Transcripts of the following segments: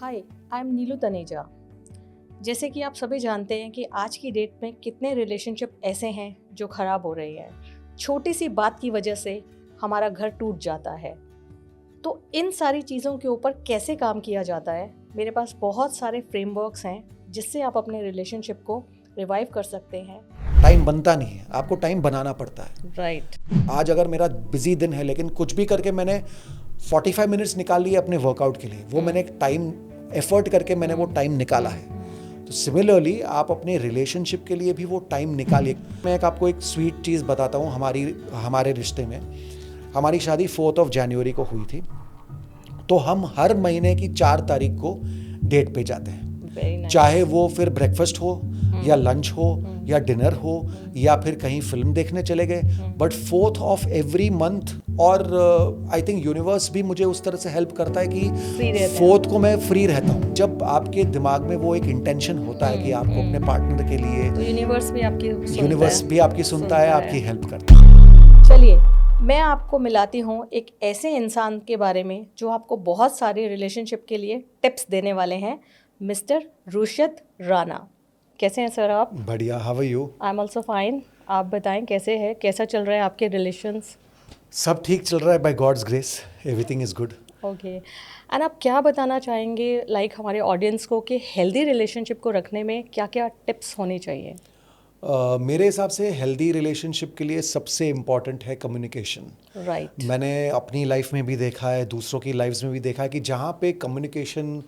Hi, I am नीलू तनेजा। जैसे कि आप सभी जानते हैं कि आज की डेट में कितने रिलेशनशिप ऐसे हैं जो ख़राब हो रही है। छोटी सी बात की वजह से हमारा घर टूट जाता है। तो इन सारी चीज़ों के ऊपर कैसे काम किया जाता है, मेरे पास बहुत सारे फ्रेमवर्क्स हैं जिससे आप अपने रिलेशनशिप को रिवाइव कर सकते हैं। टाइम बनता नहीं है, आपको टाइम बनाना पड़ता है। राइट। आज अगर मेरा बिजी दिन है लेकिन कुछ भी करके मैंने 45 मिनट्स निकाल लिए अपने वर्कआउट के लिए, वो मैंने एक टाइम एफर्ट करके मैंने वो टाइम निकाला है। तो सिमिलरली आप अपने रिलेशनशिप के लिए भी वो टाइम निकालिए। मैं आपको एक स्वीट चीज़ बताता हूँ। हमारे रिश्ते में हमारी शादी 4 जनवरी को हुई थी। तो हम हर महीने की 4 तारीख को डेट पे जाते हैं। Very nice. चाहे वो फिर ब्रेकफास्ट हो या लंच हो या डिनर हो या फिर कहीं फिल्म देखने चले गए, but 4th of every month. और आई थिंक यूनिवर्स भी मुझे उस तरह से हेल्प करता है कि 4th को मैं फ्री रहता हूँ। जब आपके दिमाग में वो एक इंटेंशन होता है कि आपको अपने पार्टनर के लिए, तो यूनिवर्स भी आपकी सुनता है, आपकी हेल्प करता है। चलिए, मैं आपको मिलाती हूँ एक ऐसे इंसान के बारे में जो आपको बहुत सारे रिलेशनशिप के लिए टिप्स देने वाले हैं, मिस्टर रुशिद राणा। कैसे हैं सर आप? बढ़िया, how are you? I am also fine. आप बताएं कैसे है, कैसा चल रहा है आपके रिलेशंस? सब ठीक चल रहा है, by God's grace everything is good. Okay. And आप क्या बताना चाहेंगे हमारे ऑडियंस को कि हेल्दी रिलेशनशिप को रखने में क्या क्या टिप्स होनी चाहिए? मेरे हिसाब से हेल्दी रिलेशनशिप के लिए सबसे इम्पॉर्टेंट है कम्युनिकेशन। राइट। मैंने अपनी लाइफ में भी देखा है, दूसरों की लाइफ्स में भी देखा है कि जहाँ पे कम्युनिकेशन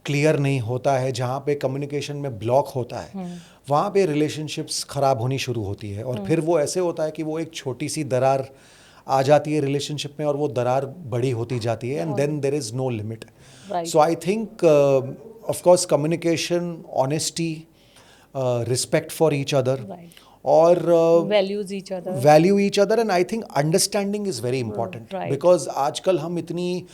क्लियर नहीं होता है, जहाँ पे कम्युनिकेशन में ब्लॉक होता है, वहाँ पे रिलेशनशिप्स ख़राब होनी शुरू होती है। और फिर वो ऐसे होता है कि वो एक छोटी सी दरार आ जाती है रिलेशनशिप में और वो दरार बड़ी होती जाती है, and then there is no limit. So I think of course communication, honesty, respect for each other, और value each other, and I think understanding is very important. Because आजकल हम इतनी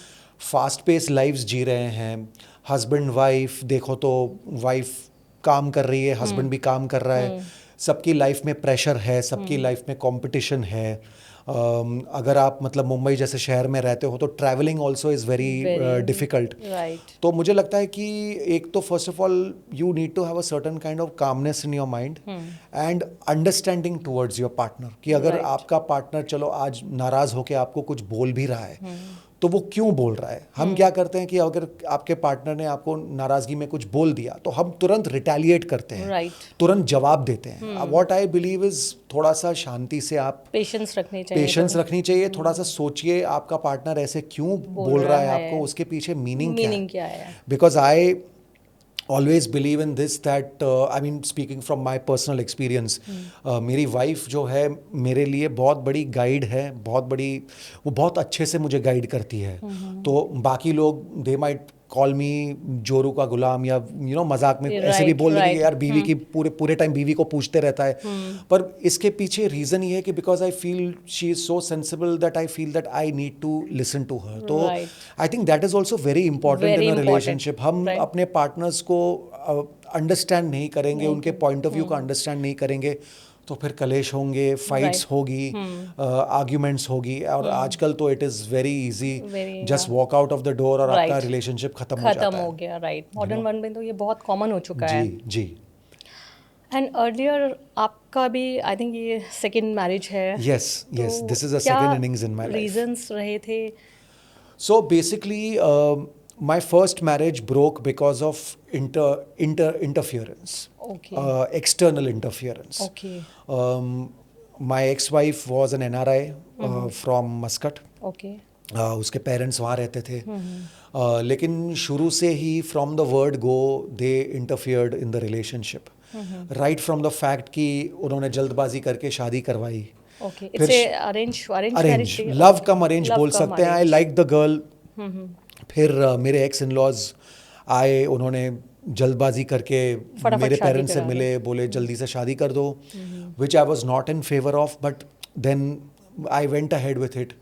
फास्ट पेस लाइफ्स जी रहे हैं। Husband wife देखो तो wife काम कर रही है, हस्बैंड भी काम कर रहा है, सबकी लाइफ में प्रेशर है, सबकी लाइफ में कंपटीशन है। अगर आप मतलब मुंबई जैसे शहर में रहते हो तो travelling also is very difficult. तो मुझे लगता है कि एक तो first of all you need to have a certain kind of calmness in your mind and understanding towards your partner, कि अगर आपका पार्टनर चलो आज नाराज़ होकर आपको कुछ बोल भी रहा है, तो वो क्यों बोल रहा है। हम क्या करते हैं कि अगर आपके पार्टनर ने आपको नाराज़गी में कुछ बोल दिया तो हम तुरंत रिटेलिएट करते हैं, तुरंत जवाब देते हैं। व्हाट आई बिलीव इज़ थोड़ा सा शांति से आप पेशेंस रखनी चाहिए। थोड़ा सा सोचिए आपका पार्टनर ऐसे क्यों बोल रहा है आपको, उसके पीछे मीनिंग क्या है। Because I always believe in this that I mean speaking from my personal experience, मेरी वाइफ जो है मेरे लिए बहुत बड़ी गाइड है, वो बहुत अच्छे से मुझे गाइड करती है। तो बाकी लोग दे माइट कॉल मी जोरू का गुलाम, या मजाक में ऐसे भी बोल देंगे यार बीवी की पूरे टाइम बीवी को पूछते रहता है। पर इसके पीछे रीज़न ये है कि because I feel she is so sensible that I feel that I need to listen to her. तो I think that is also very important in a relationship. हम अपने पार्टनर्स को अंडरस्टैंड नहीं करेंगे, उनके पॉइंट ऑफ व्यू का understand नहीं करेंगे, तो फिर कलेश होंगे, फाइट्स होगी, आर्ग्यूमेंट्स होगी। और आजकल तो it is very easy, just walk out of the door और आपका रिलेशनशिप खत्म हो जाता है। गया। राइट। मॉडर्न वर्ल्ड में तो ये बहुत कॉमन हो चुका है। जी। एंड अर्लियर आपका भी आई थिंक ये सेकंड मैरिज है। Yes, this is a second innings in my life. Reasons रहे थे? So basically my first marriage broke because of interference. Okay. External interference. Okay. My ex-wife was an NRI from Muscat. Okay. उसके parents वहाँ रहते थे, लेकिन शुरू से ही from the word go they interfered in the relationship, right from the fact कि उन्होंने जल्दबाजी करके शादी करवाई। Okay. It's a arrange love come arrange बोल सकते हैं। I like the girl. फिर मेरे एक्स इन लॉज आए, उन्होंने जल्दबाजी करके मेरे पेरेंट्स से मिले, बोले जल्दी से शादी कर दो, which I was not in favour of, but then I went ahead with it.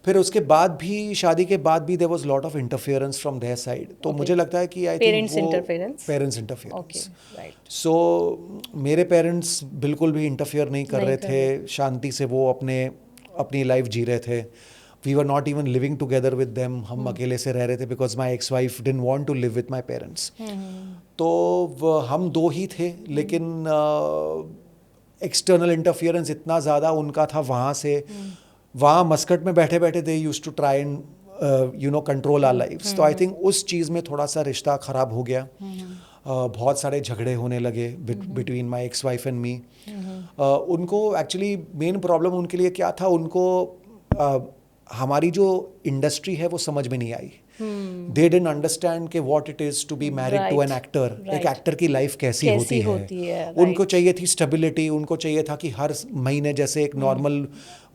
फिर उसके बाद भी, शादी के बाद भी there was lot of interference from their side. तो मुझे लगता है कि I think parents interference. So मेरे पेरेंट्स बिल्कुल भी इंटरफेयर नहीं कर रहे थे, शांति से वो अपनी लाइफ जी रहे थे। We were not even living together with them, हम अकेले से रह रहे थे because my ex wife didn't want to live with my parents. तो हम दो ही थे, लेकिन एक्सटर्नल इंटरफियरेंस इतना ज़्यादा उनका था वहाँ से, वहाँ मस्कट में बैठे बैठे they used to try and control our lives. तो आई थिंक उस चीज़ में थोड़ा सा रिश्ता ख़राब हो गया। बहुत सारे झगड़े होने लगे between my ex wife and me. उनको एक्चुअली मेन प्रॉब्लम उनके लिए क्या था, उनको हमारी जो इंडस्ट्री है वो समझ में नहीं आई। दे डिडंट अंडरस्टैंड कि what it is to be married to an actor. एक एक्टर की लाइफ कैसी होती है। उनको चाहिए थी स्टेबिलिटी, उनको चाहिए था कि हर महीने जैसे एक नॉर्मल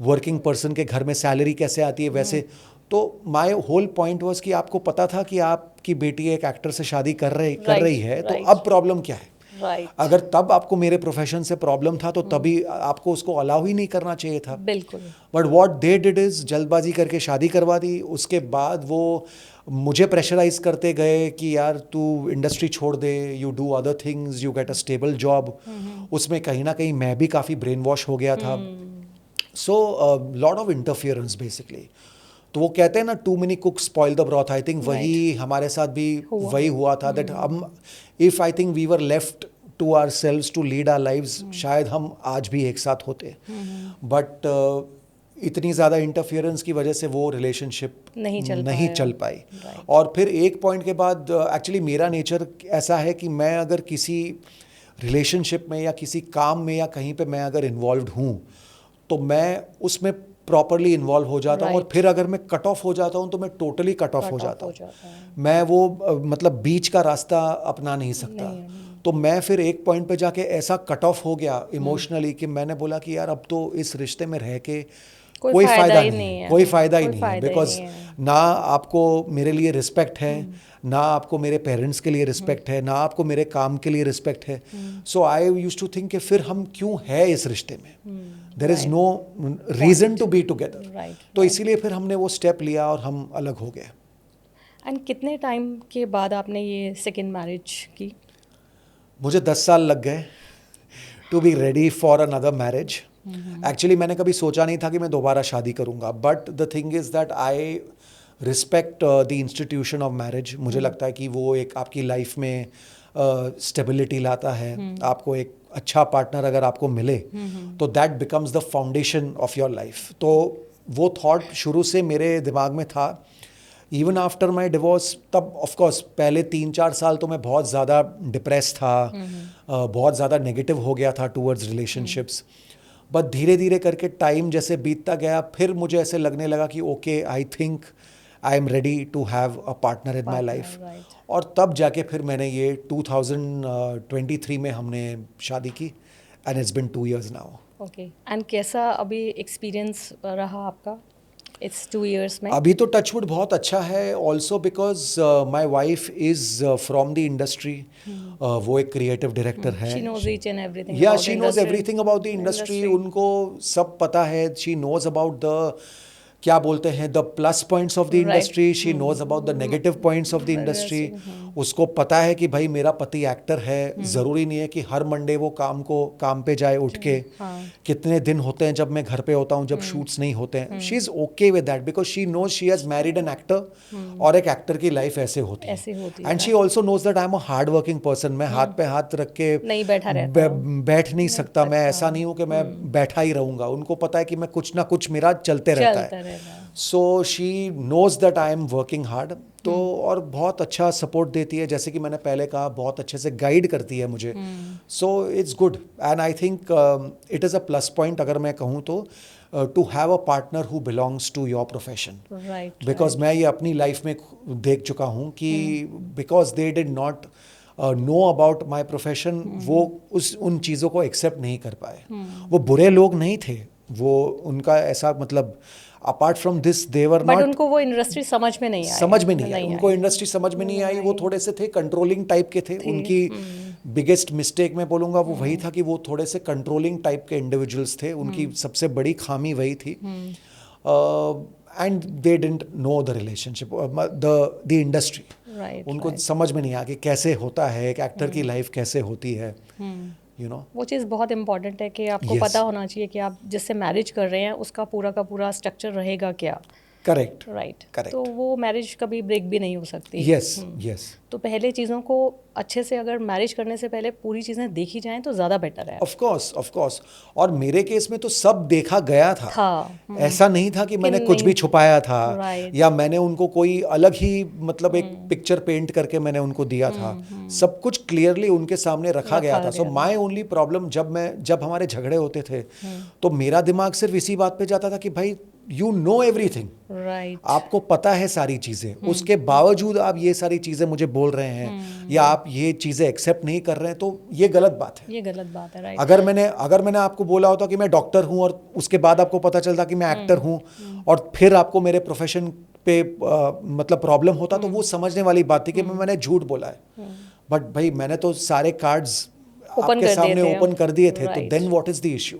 वर्किंग पर्सन के घर में सैलरी कैसे आती है वैसे। तो माय होल पॉइंट वाज कि आपको पता था कि आपकी बेटी एक एक्टर से शादी कर रही है, तो अब प्रॉब्लम क्या है? अगर तब आपको मेरे प्रोफेशन से प्रॉब्लम था तो तभी आपको उसको अलाउ ही नहीं करना चाहिए था। बिल्कुल। But what they did is जल्दबाजी करके शादी करवा दी। उसके बाद वो मुझे प्रेशराइज करते गए कि यार तू इंडस्ट्री छोड़ दे, you do other things, you get a stable job. उसमें कहीं ना कहीं मैं भी काफ़ी ब्रेन वॉश हो गया था। So lot of interference basically. तो वो कहते हैं ना, too many cook spoil the broth. I think वही हमारे साथ भी वही हुआ था। दैट हम if I think we were left to ourselves to lead our lives, शायद हम आज भी एक साथ होते। बट इतनी ज़्यादा इंटरफियरेंस की वजह से वो रिलेशनशिप नहीं चल पाई। और फिर एक पॉइंट के बाद एक्चुअली मेरा नेचर ऐसा है कि मैं अगर किसी रिलेशनशिप में या किसी काम में या कहीं पे मैं अगर इन्वॉल्व हूँ तो मैं उसमें प्रॉपरली इन्वॉल्व हो जाता हूँ। और फिर अगर मैं कट ऑफ हो जाता हूँ तो मैं टोटली कट ऑफ हो जाता हूँ। मैं वो मतलब बीच का रास्ता अपना नहीं सकता। तो मैं फिर एक पॉइंट पे जाके ऐसा कट ऑफ हो गया इमोशनली कि मैंने बोला कि यार अब तो इस रिश्ते में रह के कोई फ़ायदा नहीं है, कोई फ़ायदा ही नहीं है। बिकॉज ना आपको मेरे लिए रिस्पेक्ट है, ना आपको मेरे पेरेंट्स के लिए रिस्पेक्ट है, ना आपको मेरे काम के लिए रिस्पेक्ट है। So I used to think कि फिर हम क्यों है इस रिश्ते में, there is no reason to be together. तो इसीलिए फिर हमने वो स्टेप लिया और हम अलग हो गए। एंड कितने टाइम के बाद आपने ये सेकेंड मैरिज की? मुझे 10 साल लग गए to be ready for another marriage. Actually मैंने कभी सोचा नहीं था कि मैं दोबारा शादी करूंगा। But the thing is that I respect the institution of marriage. मुझे लगता है कि वो एक आपकी लाइफ में स्टेबिलिटी लाता है। आपको एक अच्छा पार्टनर अगर आपको मिले तो that becomes the foundation of your life. तो वो थॉट शुरू से मेरे दिमाग में था। इवन आफ्टर माई डिवोर्स, तब ऑफकोर्स पहले 3-4 साल तो मैं बहुत ज़्यादा डिप्रेस था, बहुत ज़्यादा नेगेटिव हो गया था टूवर्ड्स रिलेशनशिप्स। बट धीरे धीरे करके टाइम जैसे बीतता गया, फिर मुझे ऐसे लगने लगा कि okay, I think I am ready to have a partner in my life. और तब जाके फिर मैंने ये 2023 में हमने शादी की and it's been 2 years now. Okay. And कैसा अभी एक्सपीरियंस रहा आपका इट्स 2 years में? अभी तो टचवुड बहुत अच्छा है। Also because my wife is from the industry. वो एक क्रिएटिव डायरेक्टर है। She knows each and everything. या she knows everything about the industry. उनको सब पता है। शी नोज अबाउट द क्या बोलते हैं the plus points of the industry. She knows about the negative points of the industry. उसको पता है कि भाई मेरा पति एक्टर है, ज़रूरी नहीं है कि हर मंडे वो काम पे जाए उठ के। कितने दिन होते हैं जब मैं घर पे होता हूँ, जब शूट्स नहीं होते हैं। She is okay with that because she knows she has married an actor. और एक एक्टर की लाइफ ऐसे होती है। And she also knows that I am a hard working person. मैं हाथ पे हाथ रख के नहीं बैठ नहीं सकता। मैं ऐसा नहीं हूँ कि मैं बैठा ही रहूँगा। उनको पता है कि मैं कुछ ना कुछ मेरा चलते रहता है। So she knows that I am working hard. तो और बहुत अच्छा सपोर्ट देती है, जैसे कि मैंने पहले कहा, बहुत अच्छे से गाइड करती है मुझे। So it's good and I think it is a plus point अगर मैं कहूँ तो, to have a partner who belongs to your profession. Because मैं ये अपनी लाइफ में देख चुका हूँ कि because they did not know about my profession, वो उन चीज़ों को एक्सेप्ट नहीं कर पाए। वो बुरे लोग नहीं थे, वो उनका ऐसा मतलब apart from this they're not. उनको वो इंडस्ट्री समझ में नहीं आई। उनको इंडस्ट्री समझ में नहीं आई। वो थोड़े से थे कंट्रोलिंग टाइप के थे। उनकी बिगेस्ट मिस्टेक मैं बोलूँगा वो वही था कि वो थोड़े से कंट्रोलिंग टाइप के इंडिविजुअल्स थे। उनकी सबसे बड़ी खामी वही थी। And they didn't know the relationship, the industry. उनको समझ में नहीं आ कि कैसे होता है एक एक्टर की लाइफ, कैसे होती है। वो चीज़ बहुत इंपॉर्टेंट है कि आपको पता होना चाहिए कि आप जिससे मैरिज कर रहे हैं उसका पूरा का पूरा स्ट्रक्चर रहेगा क्या। Correct right. Correct. तो वो मैरिज कभी ब्रेक भी नहीं हो सकती। यस यस तो पहले चीज़ों को अच्छे से, अगर मैरिज करने से पहले पूरी चीज़ें देखी जाएं तो ज़्यादा बेटर है। Of course. और मेरे केस में तो सब देखा गया था। ऐसा नहीं था कि मैंने कुछ भी छुपाया था Right. या मैंने उनको कोई अलग ही मतलब एक पिक्चर पेंट करके मैंने उनको दिया था। सब कुछ क्लियरली उनके सामने रखा गया था। सो माय ओनली प्रॉब्लम, जब हमारे झगड़े होते थे तो मेरा दिमाग सिर्फ इसी बात पे जाता था कि भाई यू नो एवरीथिंग, राइट। आपको पता है सारी चीजें, उसके बावजूद आप ये सारी चीजें मुझे बोल रहे हैं या आप ये चीजें एक्सेप्ट नहीं कर रहे हैं, तो ये गलत बात है। ये गलत बात है। राइट। अगर मैंने आपको बोला होता कि मैं डॉक्टर हूं और उसके बाद आपको पता चलता कि मैं एक्टर हूं और फिर आपको मेरे प्रोफेशन पे मतलब प्रॉब्लम होता, तो वो समझने वाली बात थी कि मैंने झूठ बोला है। बट भाई मैंने तो सारे कार्ड्स आपके सामने ओपन कर दिए थे, तो then what is the issue?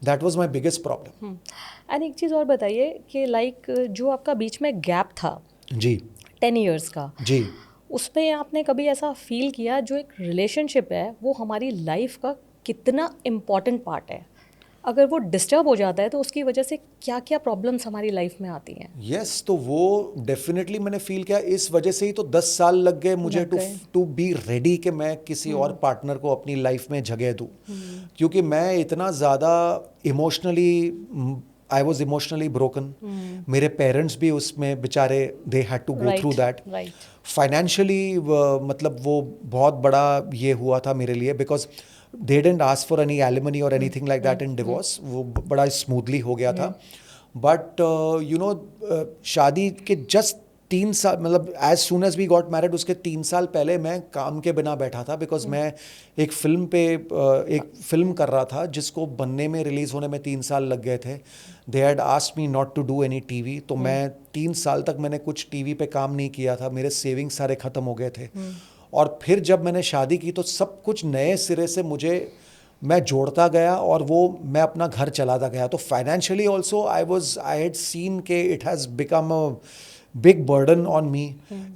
That was my biggest problem. And एक चीज़ और बताइए कि लाइक जो आपका बीच में गैप था जी 10 इयर्स का, जी उसमें आपने कभी ऐसा फील किया जो एक रिलेशनशिप है वो हमारी लाइफ का कितना इम्पॉर्टेंट पार्ट है, अगर वो डिस्टर्ब हो जाता है तो उसकी वजह से क्या क्या प्रॉब्लम्स हमारी लाइफ में आती हैं? यस तो वो डेफिनेटली मैंने फील किया। इस वजह से ही तो 10 साल लग गए मुझे टू बी रेडी कि मैं किसी और पार्टनर को अपनी लाइफ में जगह दूं, क्योंकि मैं इतना ज़्यादा emotionally I was emotionally broken. मेरे पेरेंट्स भी उसमें बेचारे they had to go through that. Financially मतलब वो बहुत बड़ा ये हुआ था मेरे लिए, because they didn't ask for any alimony or anything like that in divorce. वो बड़ा स्मूथली हो गया था। बट यू नो शादी के जस्ट 3 साल मतलब as soon as we got married उसके 3 साल पहले मैं काम के बिना बैठा था, बिकॉज मैं एक फिल्म कर रहा था जिसको बनने में, रिलीज होने में 3 साल लग गए थे। They had asked me not to do any TV, तो मैं 3 साल तक मैंने कुछ टीवी पे काम नहीं किया था। मेरे सेविंग सारे खत्म हो गए थे। और फिर जब मैंने शादी की तो सब कुछ नए सिरे से मैं जोड़ता गया और वो मैं अपना घर चलाता गया। तो financially also I had seen के it has become a big burden on me.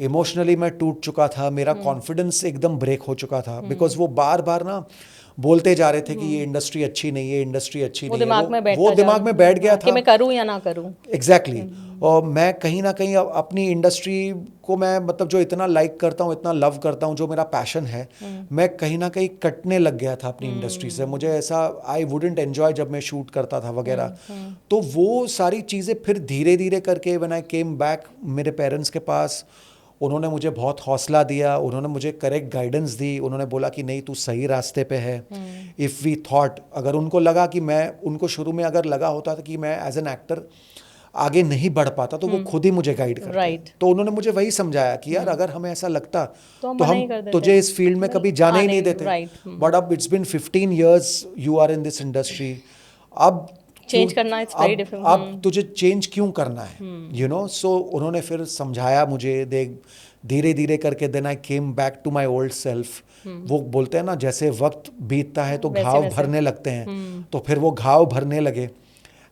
Emotionally मैं टूट चुका था, मेरा कॉन्फिडेंस एकदम ब्रेक हो चुका था, बिकॉज वो बार बार ना बोलते जा रहे थे कि ये इंडस्ट्री अच्छी नहीं है, इंडस्ट्री अच्छी नहीं है। वो दिमाग में बैठ गया था कि मैं करूं या ना करूं। एग्जैक्टली। और मैं कहीं ना कहीं अपनी इंडस्ट्री को मैं मतलब जो इतना लाइक करता हूँ, इतना लव करता हूँ, जो मेरा पैशन है, मैं कहीं ना कहीं कटने लग गया था अपनी इंडस्ट्री से। मुझे ऐसा आई वुडेंट एंजॉय जब मैं शूट करता था वगैरह। तो वो सारी चीज़ें फिर धीरे धीरे करके व्हेन आई केम बैक मेरे पेरेंट्स के पास, उन्होंने मुझे बहुत हौसला दिया, उन्होंने मुझे करेक्ट गाइडेंस दी। उन्होंने बोला कि नहीं तू सही रास्ते पे है। इफ़ वी थॉट, अगर उनको लगा कि उनको शुरू में अगर लगा होता था कि मैं एज एन एक्टर आगे नहीं बढ़ पाता, तो वो खुद ही मुझे गाइड करते। तो उन्होंने मुझे वही समझाया कि यार अगर हमें ऐसा लगता तो हम तुझे इस फील्ड में कभी जाने ही नहीं देते। बट अब it's been 15 years you are in this industry, अब चेंज करना इट्स वेरी डिफरेंट। अब तुझे चेंज क्यों करना है, यू नो। सो उन्होंने फिर समझाया मुझे, धीरे धीरे करके then I came back to my old self. वो बोलते हैं ना, जैसे वक्त बीतता है तो घाव भरने लगते हैं, तो फिर वो घाव भरने लगे।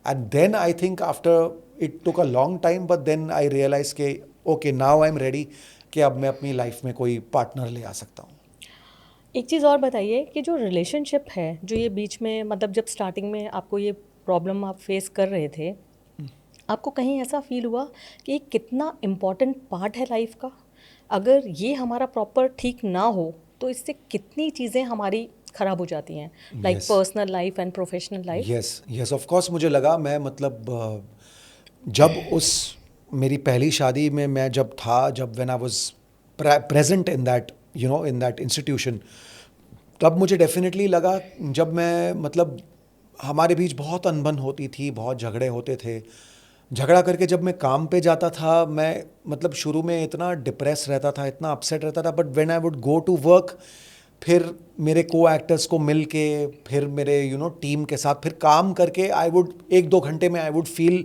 And then I think after it took a long time, but then I realise के okay now I am ready कि अब मैं अपनी लाइफ में कोई पार्टनर ले आ सकता हूँ। एक चीज़ और बताइए कि जो रिलेशनशिप है, जो ये बीच में मतलब जब स्टार्टिंग में आपको ये प्रॉब्लम आप फेस कर रहे थे, आपको कहीं ऐसा फील हुआ कि ये कितना इम्पॉर्टेंट पार्ट है लाइफ का? अगर ये हमारा प्रॉपर ठीक ना हो तो इससे कितनी चीज़ें हमारी ख़राब हो जाती हैं, like personal life and professional life. Yes of course. मुझे लगा, मैं मतलब जब उस मेरी पहली शादी में मैं जब when I was present in that you no in that institution, तब मुझे डेफिनेटली लगा, जब मैं मतलब हमारे बीच बहुत अनबन होती थी, बहुत झगड़े होते थे। झगड़ा करके जब मैं काम पे जाता था, मैं मतलब शुरू में इतना डिप्रेस रहता था, इतना अपसेट रहता था, but when I would go to work, फिर मेरे को एक्टर्स को मिल के, फिर मेरे टीम के साथ फिर काम करके, आई वुड 1-2 घंटे में I would feel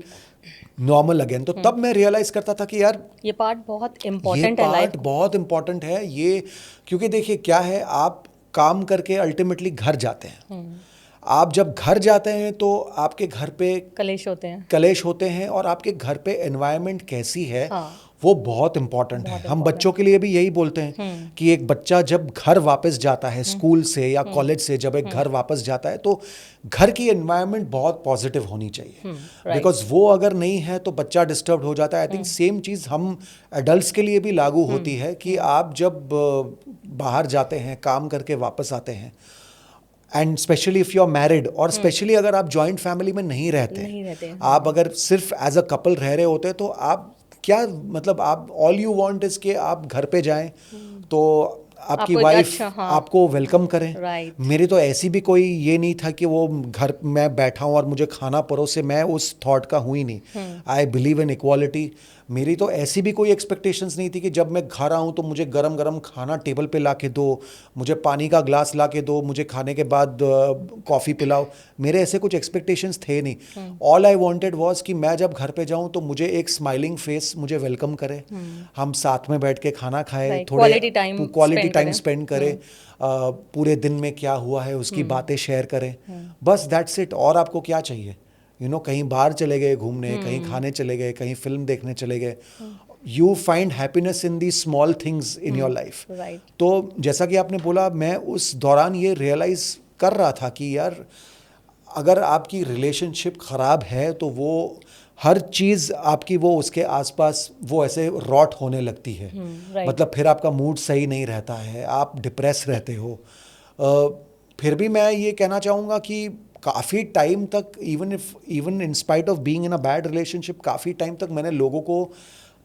normal again. तो तब मैं रियलाइज करता था कि यार ये पार्ट बहुत इम्पोर्टेंट है, पार्ट बहुत इम्पोर्टेंट है ये। क्योंकि देखिए क्या है, आप काम करके अल्टीमेटली घर जाते हैं। आप जब घर जाते हैं तो आपके घर पे कलेश होते हैं, और आपके घर पे एनवायरनमेंट कैसी है, वो बहुत इंपॉर्टेंट है। बहुत हम important। बच्चों के लिए भी यही बोलते हैं कि एक बच्चा जब घर वापस जाता है स्कूल से या कॉलेज से, जब एक घर वापस जाता है तो घर की एनवायरनमेंट बहुत पॉजिटिव होनी चाहिए, right। बिकॉज वो अगर नहीं है तो बच्चा डिस्टर्ब हो जाता है। आई थिंक सेम चीज़ हम एडल्ट्स के लिए भी लागू होती है कि आप जब बाहर जाते हैं, काम करके वापस आते हैं, and specially if you are married, और स्पेशली अगर आप जॉइंट फैमिली में नहीं रहते हैं, आप अगर सिर्फ एज अ कपल रह रहे होते हैं, तो आप क्या मतलब आप ऑल यू वांट इज कि आप घर पे जाएं तो आपकी आपको एक वाइफ अच्छा, हाँ। आपको वेलकम करें। राइट। मेरी तो ऐसी भी कोई ये नहीं था कि वो घर मैं बैठा हूँ और मुझे खाना परोसे, मैं उस थॉट का हुई नहीं। I believe in equality. मेरी तो ऐसी भी कोई एक्सपेक्टेशंस नहीं थी कि जब मैं घर आऊँ तो मुझे गरम गरम खाना टेबल पे ला के दो, मुझे पानी का ग्लास ला के दो, मुझे खाने के बाद कॉफ़ी पिलाओ। मेरे ऐसे कुछ एक्सपेक्टेशंस थे नहीं। ऑल आई वांटेड वाज कि मैं जब घर पे जाऊँ तो मुझे एक स्माइलिंग फेस मुझे वेलकम करे, हम साथ में बैठ के खाना खाएं, Right, थोड़े quality time quality spend time करें। स्पेंड करें, पूरे दिन में क्या हुआ है उसकी बातें शेयर करें, बस दैट्स इट। और आपको क्या चाहिए? कहीं बाहर चले गए घूमने, कहीं खाने चले गए, कहीं फिल्म देखने चले गए, you find happiness in the small things in your life. Right. तो जैसा कि आपने बोला, मैं उस दौरान ये रियलाइज़ कर रहा था कि यार अगर आपकी रिलेशनशिप ख़राब है तो वो हर चीज़ आपकी वो उसके आसपास वो ऐसे रॉट होने लगती है। right। मतलब फिर आपका मूड सही नहीं रहता है, आप डिप्रेस रहते हो। फिर भी मैं ये कहना चाहूँगा कि काफ़ी टाइम तक, even in spite of being in a bad relationship, काफ़ी टाइम तक मैंने लोगों को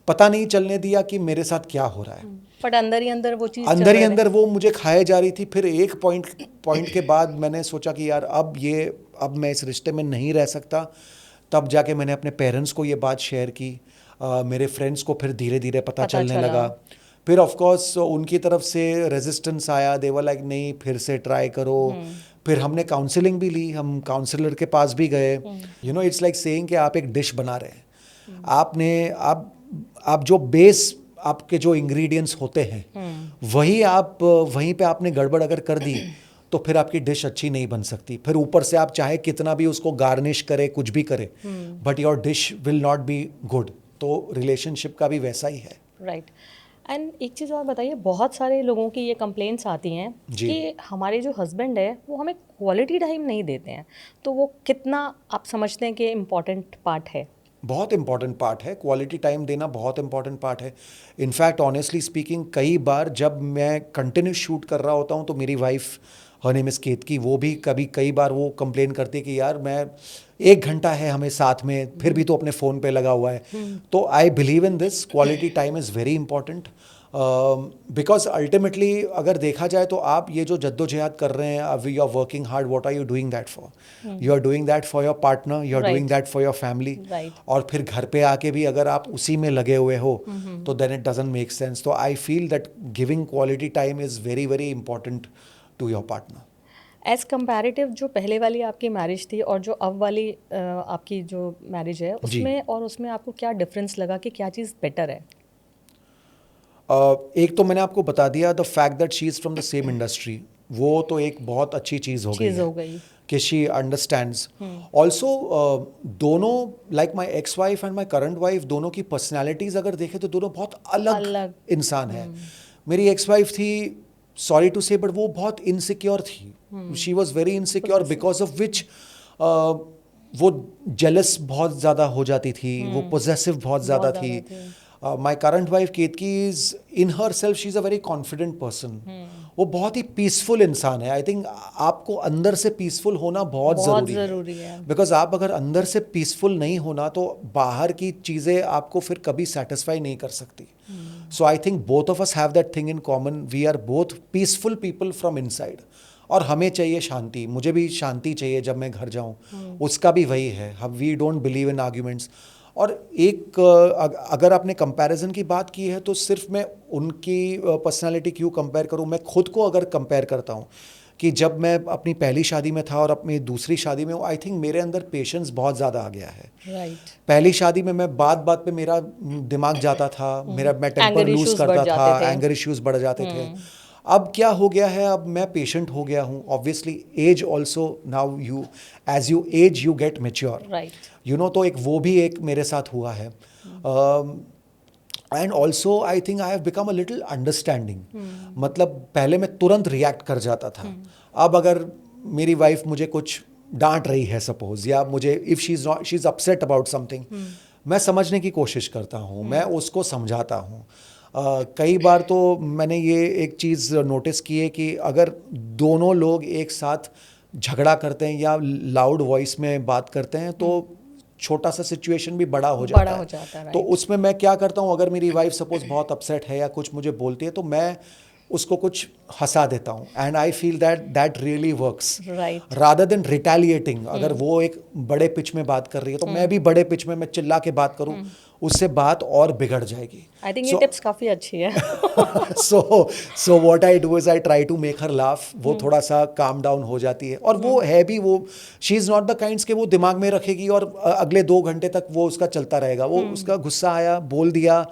पता नहीं चलने दिया कि मेरे साथ क्या हो रहा है। बट अंदर ही अंदर वो चीज़ अंदर ही अंदर वो मुझे खाए जा रही थी। फिर एक पॉइंट के बाद मैंने सोचा कि यार अब मैं इस रिश्ते में नहीं रह सकता। तब जाके मैंने अपने पेरेंट्स को ये बात शेयर की, मेरे फ्रेंड्स को फिर धीरे धीरे पता चलने चला। लगा। फिर ऑफ कोर्स उनकी तरफ से रेजिस्टेंस आया, दे वर लाइक नहीं फिर से ट्राई करो। फिर हमने काउंसलिंग भी ली, हम काउंसलर के पास भी गए। इट्स लाइक सेइंग कि आप एक डिश बना रहे हैं, आप जो बेस आपके जो इंग्रेडिएंट्स होते हैं वहीं पे आपने गड़बड़ अगर कर दी तो फिर आपकी डिश अच्छी नहीं बन सकती। फिर ऊपर से आप चाहे कितना भी उसको गार्निश करे, कुछ भी करे, but your dish will not be good. तो रिलेशनशिप का भी वैसा ही है। राइट। एंड एक चीज़ और बताइए, बहुत सारे लोगों की ये कंप्लेंट्स आती हैं कि हमारे जो हस्बैंड है वो हमें क्वालिटी टाइम नहीं देते हैं, तो वो कितना आप समझते हैं कि इम्पॉर्टेंट पार्ट है? बहुत इंपॉर्टेंट पार्ट है, क्वालिटी टाइम देना बहुत इंपॉर्टेंट पार्ट है। इनफैक्ट ऑनेस्टली स्पीकिंग, कई बार जब मैं कंटिन्यूस शूट कर रहा होता हूँ तो मेरी वाइफ, हर नेम इज़ केतकी, वो भी कई बार वो कंप्लेन करती है कि यार मैं 1 घंटा है हमें साथ में, फिर भी तो अपने फ़ोन पे लगा हुआ है। तो I believe in this, quality time is very important, because ultimately अगर देखा जाए तो आप ये जो जद्दोजहद कर रहे हैं, अब you are working hard, what are you doing that for? You are doing that for your partner, you are doing that for your family. और फिर घर पे आके भी अगर आप उसी में लगे हुए हो तो then it doesn't make sense. तो I feel that giving quality time is very very important to your partner. As comparative जो पहले वाली आपकी मैरिज थी और जो अब वाली आपकी जो मैरिज है, उसमें आपको क्या डिफरेंस लगा कि क्या चीज़ बेटर है? एक तो मैंने आपको बता दिया, the fact that she is from the same industry, वो तो एक बहुत अच्छी चीज़ हो गई कि शी अंडरस्टैंड्स। ऑल्सो दोनों, like my ex wife and my current wife, दोनों की पर्सनैलिटीज़ अगर देखें तो दोनों बहुत अलग इंसान है। मेरी एक्स वाइफ थी, सॉरी टू से, बट वो बहुत इनसिक्योर थी। She was very insecure, because of which वो जेलस बहुत ज़्यादा हो जाती थी, वो पोजेसिव बहुत ज़्यादा थी। My current wife Ketaki is in herself, she is a very confident person. वो बहुत ही पीसफुल इंसान है। आई थिंक आपको अंदर से पीसफुल होना बहुत ज़रूरी है, बिकॉज आप अगर अंदर से पीसफुल नहीं होना तो बाहर की चीज़ें आपको फिर कभी सेटिस्फाई नहीं कर सकती। So I think both of us have that thing in common, we are both peaceful people from inside. और हमें चाहिए शांति, मुझे भी शांति चाहिए जब मैं घर जाऊँ, उसका भी वही है। हम we don't believe in arguments. और एक अगर आपने कंपैरिजन की बात की है तो सिर्फ मैं उनकी पर्सनालिटी क्यों कंपेयर करूं, मैं खुद को अगर कंपेयर करता हूं कि जब मैं अपनी पहली शादी में था और अपनी दूसरी शादी में हूँ, आई थिंक मेरे अंदर पेशेंस बहुत ज़्यादा आ गया है। पहली शादी में मैं बात पे मेरा दिमाग जाता था, मैं टेम्पर लूज करता था, एंगर इश्यूज बढ़ जाते थे। अब क्या हो गया है, अब मैं पेशेंट हो गया हूँ। Obviously age also, now you age you age you get mature, तो एक वो भी एक मेरे साथ हुआ है। And also I think I have become a little understanding. मतलब पहले मैं तुरंत रिएक्ट कर जाता था। अब अगर मेरी वाइफ मुझे कुछ डांट रही है सपोज, या मुझे if she is upset about something, मैं समझने की कोशिश करता हूँ, मैं उसको समझाता हूँ। कई बार तो मैंने ये एक चीज़ नोटिस की है कि अगर दोनों लोग एक साथ झगड़ा करते हैं या लाउड वॉइस में बात करते हैं तो छोटा सा सिचुएशन भी बड़ा हो जाता है। तो राइट। उसमें मैं क्या करता हूँ, अगर मेरी वाइफ सपोज बहुत अपसेट है या कुछ मुझे बोलती है तो मैं उसको कुछ हंसा देता हूँ, and I feel that really works right. Rather than retaliating. अगर वो एक बड़े पिच में बात कर रही है तो मैं भी बड़े पिच में मैं चिल्ला के बात करूँ, उससे बात और बिगड़ जाएगी। आई थिंक ये टिप्स काफ़ी अच्छी है। so what I do is I try to make her laugh। वो थोड़ा सा काम डाउन हो जाती है। और वो है भी, वो she is not the kinds के वो दिमाग में रखेगी और अगले 2 घंटे तक वो उसका चलता रहेगा। वो उसका गुस्सा आया, बोल दिया,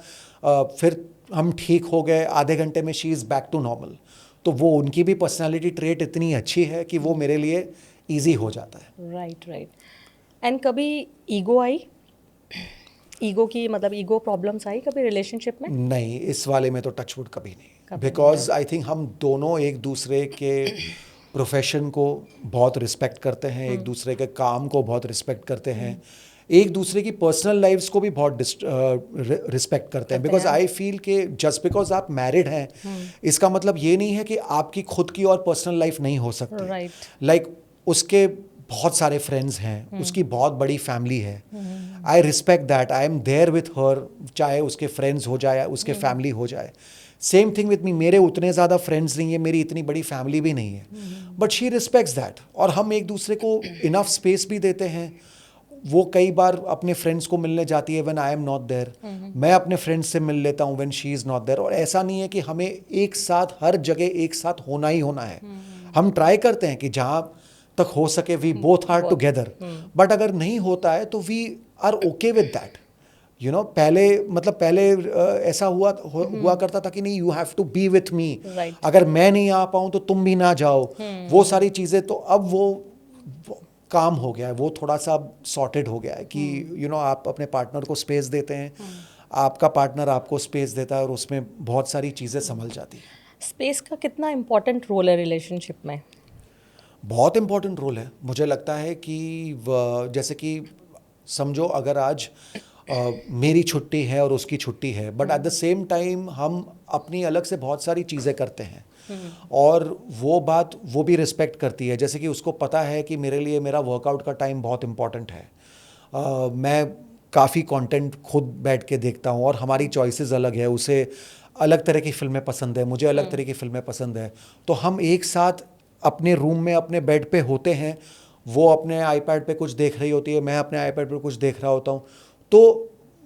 फिर हम ठीक हो गए, आधे घंटे में she is back to normal. तो वो उनकी भी पर्सनैलिटी ट्रेट इतनी अच्छी है कि वो मेरे लिए ईजी हो जाता है। Right right. एंड कभी ईगो आई, ईगो की मतलब ईगो प्रॉब्लम्स आई कभी रिलेशनशिप में? नहीं, इस वाले में तो टचवुड कभी नहीं, कभी बिकॉज आई थिंक हम दोनों एक दूसरे के प्रोफेशन को बहुत रिस्पेक्ट करते हैं, एक दूसरे के काम को बहुत रिस्पेक्ट करते हैं, एक दूसरे की पर्सनल लाइफ्स को भी बहुत रिस्पेक्ट करते हैं। बिकॉज आई फील कि जस्ट बिकॉज आप मैरिड हैं इसका मतलब ये नहीं है कि आपकी खुद की और पर्सनल लाइफ नहीं हो सकती। राइट। लाइक उसके बहुत सारे फ्रेंड्स हैं, उसकी बहुत बड़ी फैमिली है। I respect that, I am there with her, चाहे उसके फ्रेंड्स हो जाए, उसके फैमिली हो जाए। सेम थिंग विथ मी, मेरे उतने ज़्यादा फ्रेंड्स नहीं है, मेरी इतनी बड़ी फैमिली भी नहीं है, बट शी रिस्पेक्ट्स दैट। और हम एक दूसरे को इनफ स्पेस भी देते हैं। वो कई बार अपने फ्रेंड्स को मिलने जाती है when I am not there, मैं अपने फ्रेंड्स से मिल लेता हूँ when she is not there. और ऐसा नहीं है कि हमें एक साथ हर जगह एक साथ होना ही होना है। हम ट्राई करते हैं कि जहाँ तक हो सके we both are together, but अगर नहीं होता है तो we are okay with that. You know, पहले ऐसा हुआ करता था कि नहीं, you have to be with me, अगर मैं नहीं आ पाऊँ तो तुम भी ना जाओ, वो सारी चीज़ें। तो अब वो काम हो गया है, वो थोड़ा सा सॉर्टेड हो गया है कि यू नो आप अपने पार्टनर को स्पेस देते हैं, आपका पार्टनर आपको स्पेस देता है, और उसमें बहुत सारी चीज़ें संभल जाती हैं। स्पेस का कितना इम्पोर्टेंट रोल है रिलेशनशिप में? बहुत इम्पोर्टेंट रोल है। मुझे लगता है कि जैसे कि समझो अगर आज मेरी छुट्टी है और उसकी छुट्टी है, but at the same time हम अपनी अलग से बहुत सारी चीज़ें करते हैं, और वो बात वो भी रिस्पेक्ट करती है। जैसे कि उसको पता है कि मेरे लिए मेरा वर्कआउट का टाइम बहुत इम्पॉर्टेंट है, मैं काफ़ी कंटेंट खुद बैठ के देखता हूँ, और हमारी चॉइसेस अलग है। उसे अलग तरह की फ़िल्में पसंद है, मुझे अलग तरह की फ़िल्में पसंद है। तो हम एक साथ अपने रूम में अपने बेड पे होते हैं, वो अपने आईपैड पे कुछ देख रही होती है, मैं अपने आईपैड पे कुछ देख रहा होता हूँ। तो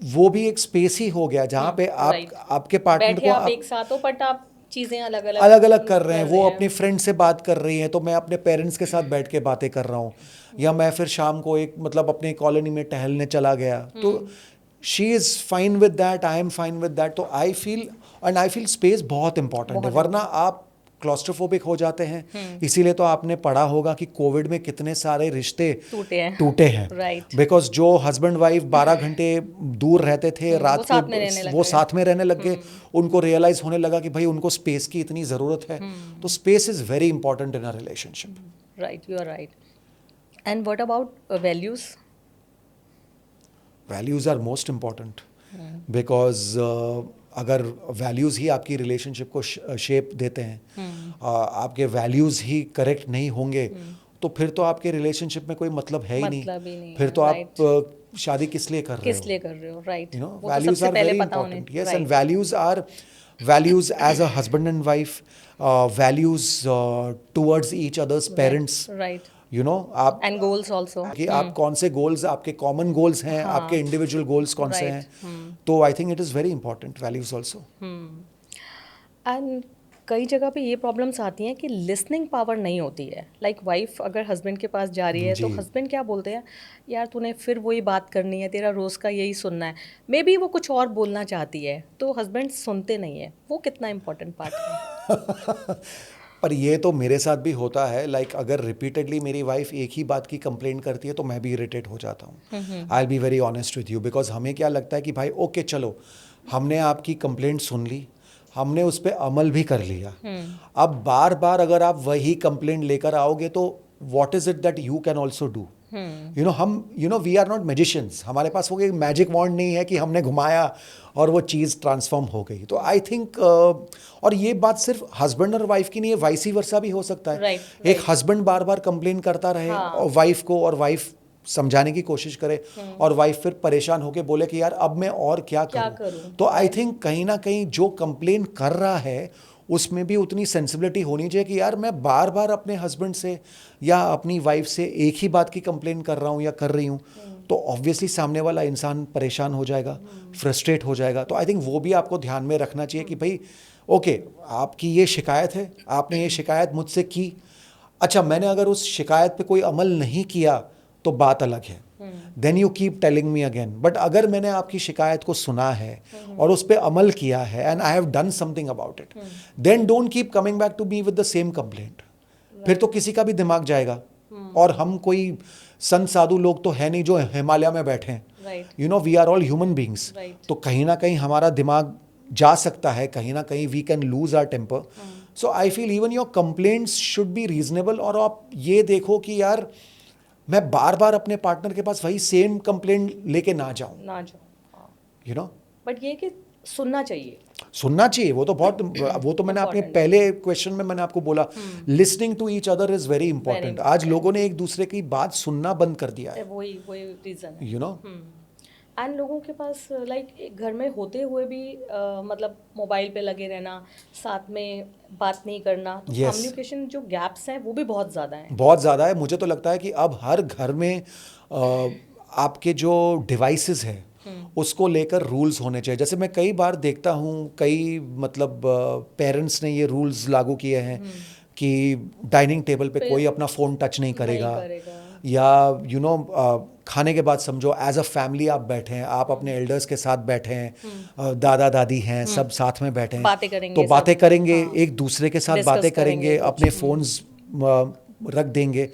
वो भी एक स्पेस ही हो गया जहाँ पे आपके पार्टनर को आप एक साथ हो बट आप चीज़ें अलग अलग कर रहे हैं। वो अपनी फ्रेंड से बात कर रही है तो मैं अपने पेरेंट्स के साथ बैठ के बातें कर रहा हूँ, या मैं फिर शाम को एक अपने कॉलोनी में टहलने चला गया। तो she is fine with that, I am fine with that. तो आई फील स्पेस बहुत इंपॉर्टेंट है, वरना आप क्लॉस्ट्रोफोबिक हो जाते हैं। इसीलिए तो आपने पढ़ा होगा कि कोविड में कितने सारे रिश्ते टूटे हैं। राइट। बिकॉज जो हस्बैंड वाइफ 12 घंटे दूर रहते थे, रात को वो साथ में रहने लग गए, उनको रियलाइज होने लगा कि भाई उनको स्पेस की इतनी ज़रूरत है। तो space is very important in a relationship. Right, you are right. And what about values? Values are most important, because अगर वैल्यूज़ ही आपकी रिलेशनशिप को शेप देते हैं, आपके वैल्यूज़ ही करेक्ट नहीं होंगे, तो फिर तो आपके रिलेशनशिप में कोई मतलब है ही नहीं। फिर तो आप शादी किस लिए कर रहे हो? Right. You know, values are very important. Yes, and values as a husband and wife, values towards each others parents. Right. You know, आप एंड गोल्स ऑल्सो, कि आप कौन से गोल्स, आपके कॉमन गोल्स हैं, आपके इंडिविजुअल गोल्स कौन से हैं। तो I think it is very important, values also. And कई जगह पे ये प्रॉब्लम्स आती हैं कि लिसनिंग पावर नहीं होती है। लाइक वाइफ अगर हस्बैंड के पास जा रही है तो हस्बैंड क्या बोलते हैं, यार तूने फिर वही बात करनी है, तेरा रोज़ का यही सुनना है। मे बी वो कुछ और बोलना चाहती है, तो हस्बैंड सुनते नहीं है। वो कितना इम्पोर्टेंट पार्ट है? पर ये तो मेरे साथ भी होता है। लाइक अगर रिपीटेडली मेरी वाइफ एक ही बात की कंप्लेंट करती है तो मैं भी इरिटेट हो जाता हूँ। I will be very honest with you, because हमें क्या लगता है कि भाई ओके चलो हमने आपकी कंप्लेंट सुन ली, हमने उस पर अमल भी कर लिया। अब बार बार अगर आप वही कंप्लेंट लेकर आओगे तो what is it that you can also do? We are not magicians, हमारे पास वो एक मैजिक वॉन्ड नहीं है कि हमने घुमाया और वो चीज़ ट्रांसफॉर्म हो गई। तो आई थिंक और ये बात सिर्फ हस्बैंड और वाइफ की नहीं है, वाइसी वर्सा भी हो सकता है। एक हस्बैंड बार बार कंप्लेन करता रहे और वाइफ को, और वाइफ समझाने की कोशिश करे और वाइफ फिर परेशान होके बोले कि यार अब मैं और क्या करूं। तो आई थिंक कहीं ना कहीं जो कंप्लेन कर रहा है उसमें भी उतनी सेंसिबिलिटी होनी चाहिए कि यार मैं बार बार अपने हस्बैंड से या अपनी वाइफ से एक ही बात की कंप्लेन कर रहा हूँ या कर रही हूँ, तो ऑब्वियसली सामने वाला इंसान परेशान हो जाएगा, फ्रस्ट्रेट हो जाएगा। तो आई थिंक वो भी आपको ध्यान में रखना चाहिए कि भाई ओके, आपकी ये शिकायत है, आपने ये शिकायत मुझसे की, अच्छा मैंने अगर उस शिकायत पे कोई अमल नहीं किया तो बात अलग है, then you keep telling me again. But अगर मैंने आपकी शिकायत को सुना है और उस पर अमल किया है and I have done something about it, then don't keep coming back to me with the same complaint. फिर तो किसी का भी दिमाग जाएगा, और हम कोई संत साधु लोग तो है नहीं जो हिमालय में बैठे हैं। We are all human beings. तो कहीं ना कहीं हमारा दिमाग जा सकता है, कहीं ना कहीं we can lose our temper. So I feel even your complaints should be reasonable. और आप ये देखो कि यार मैं बार बार अपने पार्टनर के पास वही सेम कंप्लेंट लेके ना जाऊं। बट ये कि सुनना चाहिए, वो तो मैंने अपने पहले क्वेश्चन में मैंने आपको बोला, listening to each other is very important. आज लोगों ने एक दूसरे की बात सुनना बंद कर दिया है, वही रीजन है। एंड लोगों के पास लाइक घर में होते हुए भी मतलब मोबाइल पे लगे रहना, साथ में बात नहीं करना, तो कम्युनिकेशन जो गैप्स हैं वो भी बहुत ज़्यादा है। मुझे तो लगता है कि अब हर घर में आपके जो डिवाइसेस हैं उसको लेकर रूल्स होने चाहिए। जैसे मैं कई बार देखता हूँ, कई मतलब पेरेंट्स ने ये रूल्स लागू किए हैं कि डाइनिंग टेबल पे कोई अपना फ़ोन टच नहीं करेगा, या खाने के बाद समझो एज अ फैमिली आप बैठे हैं, आप अपने एल्डर्स के साथ बैठे हैं, दादा दादी हैं, सब साथ में बैठे हैं, बातें करेंगे, एक दूसरे के साथ बातें करेंगे, अपने फ़ोन्स रख देंगे।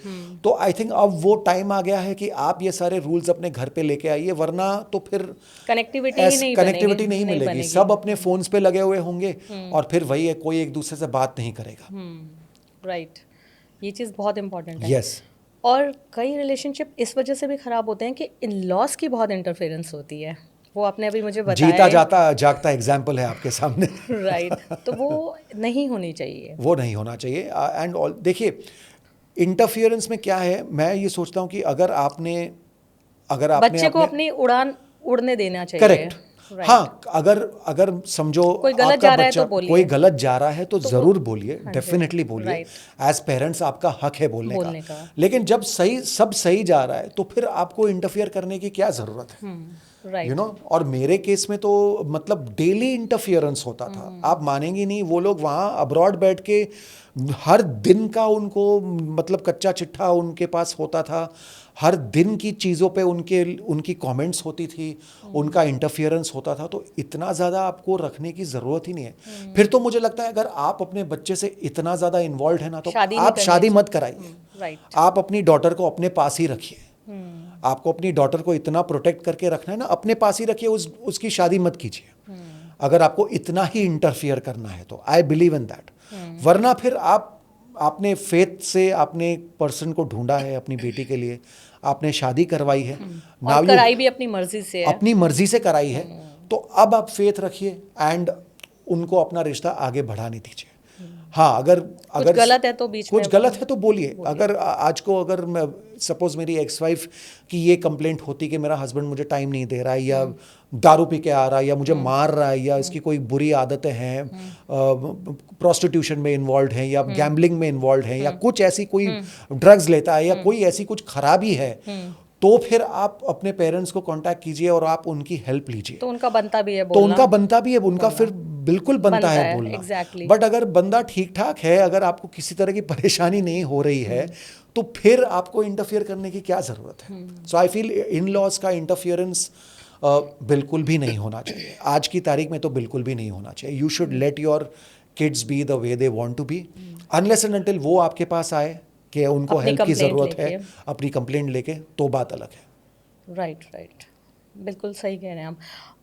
तो आई थिंक अब वो टाइम आ गया है कि आप ये सारे रूल्स अपने घर पे लेके आइए, वरना तो फिर कनेक्टिविटी नहीं मिलेगी। सब अपने फोन्स पे लगे हुए होंगे और फिर वही है, कोई एक दूसरे से बात नहीं करेगा। राइट, ये चीज़ बहुत इंपॉर्टेंट है। यस। और कई रिलेशनशिप इस वजह से भी खराब होते हैं कि इन लॉज की बहुत इंटरफेरेंस होती है। वो आपने अभी मुझे बताया, जीता जाता जागता एग्जाम्पल है आपके सामने। राइट, तो वो नहीं होनी चाहिए, वो नहीं होना चाहिए। एंड देखिए इंटरफियरेंस में क्या है, मैं ये सोचता हूँ कि अगर आपने बच्चे को अपनी उड़ान उड़ने देना चाहिए। करेक्ट। हाँ, अगर समझो कोई गलत जा रहा है तो बोलिए, कोई गलत जा रहा है तो जरूर बोलिए, डेफिनेटली बोलिए। एज पेरेंट्स आपका हक है बोलने का। लेकिन जब सब सही जा रहा है तो फिर आपको इंटरफियर करने की क्या जरूरत है? और मेरे केस में तो मतलब डेली इंटरफियरेंस होता था। आप मानेंगे नहीं, वो लोग वहाँ अब्रॉड बैठ के हर दिन का उनको मतलब कच्चा चिट्ठा उनके पास होता था, हर दिन की चीज़ों पे उनकी कमेंट्स होती थी, उनका इंटरफियरेंस होता था। तो इतना ज़्यादा आपको रखने की ज़रूरत ही नहीं है। फिर तो मुझे लगता है अगर आप अपने बच्चे से इतना ज़्यादा इन्वॉल्व है ना, तो आप शादी मत कराइए। आप अपनी डॉटर को अपने पास ही रखिए। आपको अपनी डॉटर को इतना प्रोटेक्ट करके रखना है ना, अपने पास ही रखिए, उसकी शादी मत कीजिए अगर आपको इतना ही इंटरफियर करना है तो। I believe in that. वरना फिर आपने फेथ से आपने एक पर्सन को ढूंढा है अपनी बेटी के लिए, आपने शादी करवाई है, और कराई भी अपनी मर्जी से है, अपनी मर्जी से कराई है, तो अब आप फेथ रखिए एंड उनको अपना रिश्ता आगे बढ़ाने दीजिए। हाँ, अगर कुछ गलत है तो बीच में कुछ गलत है तो बोलिए। अगर मैं सपोज मेरी एक्स वाइफ की ये कंप्लेंट होती कि मेरा हस्बैंड मुझे टाइम नहीं दे रहा है, या दारू पी के आ रहा है, या मुझे मार रहा है, या इसकी कोई बुरी आदतें हैं, प्रोस्टिट्यूशन में इन्वॉल्व है, या गैम्बलिंग में इन्वॉल्व है, या कुछ ऐसी कोई ड्रग्स लेता है, या कोई ऐसी कुछ खराबी है, तो फिर आप अपने पेरेंट्स को कांटेक्ट कीजिए और आप उनकी हेल्प लीजिए। तो उनका बनता भी है बोलना। उनका फिर बिल्कुल बनता है बोलना। exactly. बट अगर बंदा ठीक ठाक है, अगर आपको किसी तरह की परेशानी नहीं हो रही है, तो फिर आपको इंटरफियर करने की क्या जरूरत है? So I feel in laws का इंटरफियरेंस बिल्कुल भी नहीं होना चाहिए। आज की तारीख में तो बिल्कुल भी नहीं होना चाहिए। You should let your kids be the way they want to be, unless and until वो आपके पास आए कि उनको हेल्प की ज़रूरत है, अपनी कंप्लेंट लेके, तो बात अलग है। राइट, बिल्कुल सही कह रहे हैं आप।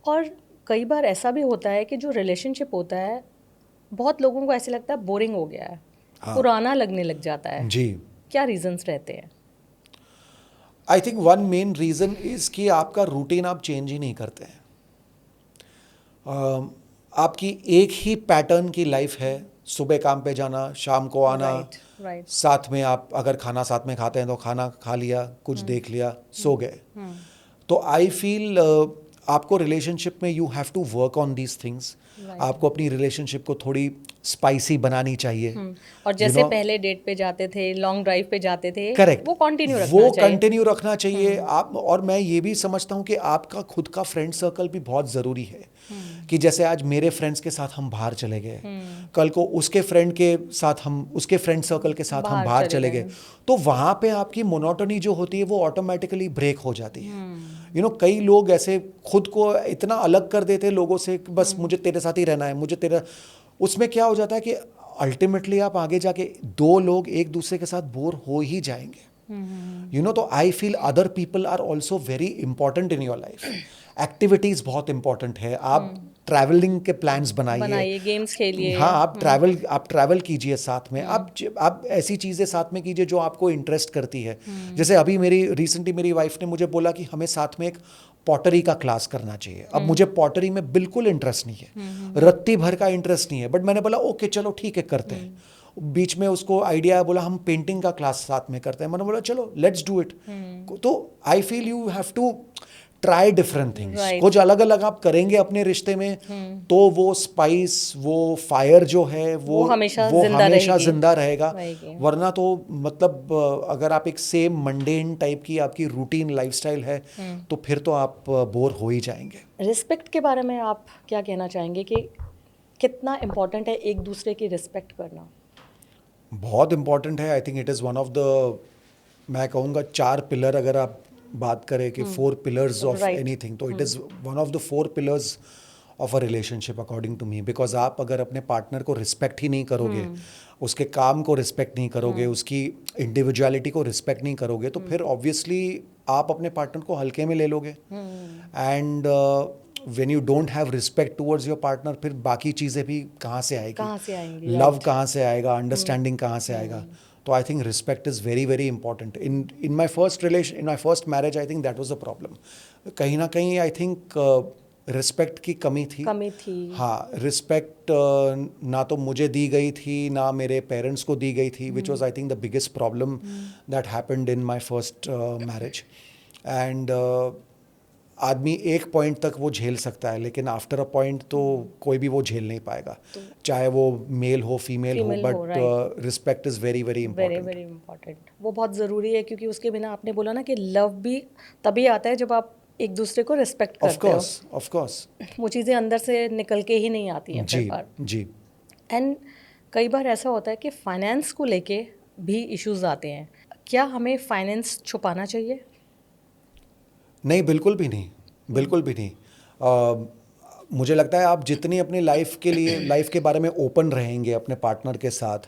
और कई बार ऐसा भी होता है कि जो रिलेशनशिप होता है बहुत लोगों को ऐसे लगता है बोरिंग हो गया है, हाँ। पुराना लगने लग जाता है। जी, क्या रीजंस रहते हैं? I think one main reason is कि आपका रूटीन आप चेंज ही नहीं करते हैं। आपकी एक ही पैटर्न की लाइफ है, सुबह काम पे जाना, शाम को आना, राइट, राइट। साथ में आप अगर खाना साथ में खाते हैं तो खाना खा लिया, कुछ देख लिया, सो गए। तो आई फील आपको रिलेशनशिप में you have to work on these things. आपको अपनी रिलेशनशिप को थोड़ी स्पाइसी बनानी चाहिए। और जैसे पहले डेट पे जाते थे, लॉन्ग ड्राइव पे जाते थे, करेक्ट, वो कंटिन्यू रखना वो चाहिए। कंटिन्यू रखना चाहिए आप। और मैं ये भी समझता हूँ कि आपका खुद का फ्रेंड सर्कल भी बहुत ज़रूरी है। कि जैसे आज मेरे फ्रेंड्स के साथ हम बाहर चले गए, कल को उसके फ्रेंड के साथ हम, उसके फ्रेंड सर्कल के साथ हम बाहर चले गए, तो वहाँ पे आपकी मोनोटोनी जो होती है वो ऑटोमेटिकली ब्रेक हो जाती है। कई लोग ऐसे खुद को इतना अलग कर देते हैं लोगों से कि बस मुझे तेरे साथ ही रहना है, मुझे तेरा। उसमें क्या हो जाता है कि अल्टीमेटली आप आगे जाके दो लोग एक दूसरे के साथ बोर हो ही जाएंगे। तो I feel other people are also very important in your life. Activities बहुत इंपॉर्टेंट है। आप ट्रैवलिंग के प्लान्स बनाइए, गेम्स खेलिए। हाँ, आप ट्रैवल कीजिए साथ में। आप ऐसी चीज़ें साथ में कीजिए जो आपको इंटरेस्ट करती है। जैसे अभी रिसेंटली मेरी वाइफ ने मुझे बोला कि हमें साथ में एक पॉटरी का क्लास करना चाहिए। अब मुझे पॉटरी में बिल्कुल इंटरेस्ट नहीं है, रत्ती भर का इंटरेस्ट नहीं है, बट मैंने बोला ओके चलो ठीक है करते हैं। बीच में उसको आइडिया बोला हम पेंटिंग का क्लास साथ में करते हैं। मैंने बोला चलो लेट्स डू इट। तो I feel you have to try different things. कुछ अलग अलग आप करेंगे अपने रिश्ते में, तो वो स्पाइस, वो फायर जो है वो हमेशा जिंदा रहेगा। वरना तो मतलब अगर आप एक सेम मंडेन टाइप की आपकी रूटीन लाइफस्टाइल है तो फिर तो आप बोर हो ही जाएंगे। रिस्पेक्ट के बारे में आप क्या कहना चाहेंगे कि कितना इम्पोर्टेंट है एक दूसरे की रिस्पेक्ट करना? बहुत इम्पॉर्टेंट है। I think it is one of the, मैं कहूँगा 4 पिलर अगर आप बात करें कि 4 पिलर्स ऑफ एनीथिंग, तो it is one of the 4 pillars of a relationship according to me. Because आप अगर अपने पार्टनर को रिस्पेक्ट ही नहीं करोगे, उसके काम को रिस्पेक्ट नहीं करोगे, उसकी इंडिविजुअलिटी को रिस्पेक्ट नहीं करोगे, तो फिर ऑब्वियसली आप अपने पार्टनर को हल्के में ले लोगे। And when you don't have respect towards your partner, फिर बाकी चीज़ें भी कहाँ से आएगी, लव कहाँ से आएगा, अंडरस्टैंडिंग कहाँ से आएगा। तो I think respect is very very important. In my first marriage I think that was a problem. कहीं ना कहीं आई थिंक रिस्पेक्ट की कमी थी। हाँ, रिस्पेक्ट ना तो मुझे दी गई थी ना मेरे पेरेंट्स को दी गई थी, which was I think the biggest problem that happened in my first marriage. And आदमी एक पॉइंट तक वो झेल सकता है, लेकिन आफ्टर अ पॉइंट तो कोई भी वो झेल नहीं पाएगा, चाहे वो मेल हो फीमेल हो, but respect is very very important. Very important, वो बहुत ज़रूरी है, क्योंकि उसके बिना आपने बोला ना कि लव भी तभी आता है जब आप एक दूसरे को रिस्पेक्ट करते हो। ऑफ कोर्स वो चीज़ें अंदर से निकल के ही नहीं आती हैं फिर बार। जी। एंड कई बार ऐसा होता है कि फाइनेंस को लेके भी इश्यूज आते हैं। क्या हमें फाइनेंस छुपाना चाहिए? नहीं, बिल्कुल भी नहीं, बिल्कुल भी नहीं। मुझे लगता है आप जितनी अपनी लाइफ के बारे में ओपन रहेंगे अपने पार्टनर के साथ,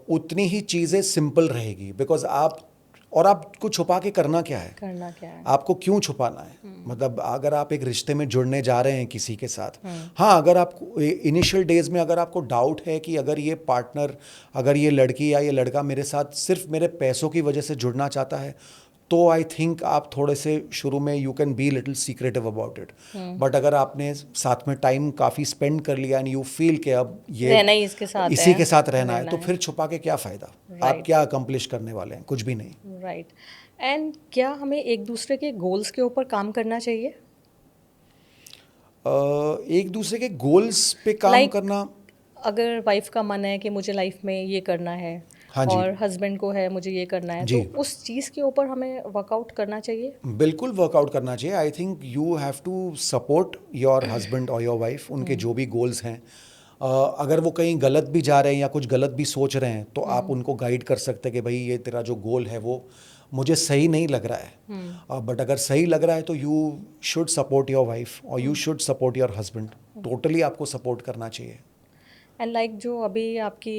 उतनी ही चीज़ें सिंपल रहेगी। बिकॉज आपको छुपा के करना क्या है? आपको क्यों छुपाना है? मतलब अगर आप एक रिश्ते में जुड़ने जा रहे हैं किसी के साथ, हाँ, अगर आपको इनिशियल डेज में अगर आपको डाउट है कि अगर ये पार्टनर, अगर ये लड़की या ये लड़का मेरे साथ सिर्फ मेरे पैसों की वजह से जुड़ना चाहता है, तो आई थिंक आप थोड़े से शुरू में you can be little secretive about it. But अगर आपने साथ में टाइम काफ़ी स्पेंड कर लिया एंड यू फील कि अब ये रहना ही इसी के साथ रहना है, तो फिर छुपा के क्या फ़ायदा? आप क्या अकम्प्लिश करने वाले हैं? कुछ भी नहीं। राइट। एंड क्या हमें एक दूसरे के गोल्स के ऊपर काम करना चाहिए? एक दूसरे के गोल्स पे काम करना, अगर वाइफ का मन है कि मुझे लाइफ में ये करना है, हाँ जी, और हस्बैंड को है मुझे ये करना है, तो उस चीज़ के ऊपर हमें वर्कआउट करना चाहिए। बिल्कुल वर्कआउट करना चाहिए। I think you have to support your husband और योर वाइफ, उनके जो भी गोल्स हैं। अगर वो कहीं गलत भी जा रहे हैं या कुछ गलत भी सोच रहे हैं, तो आप उनको गाइड कर सकते हैं कि भाई ये तेरा जो गोल है वो मुझे सही नहीं लग रहा है। बट अगर सही लग रहा है तो you should support your wife और you should support your husband. Totally आपको सपोर्ट करना चाहिए। एंड जो अभी आपकी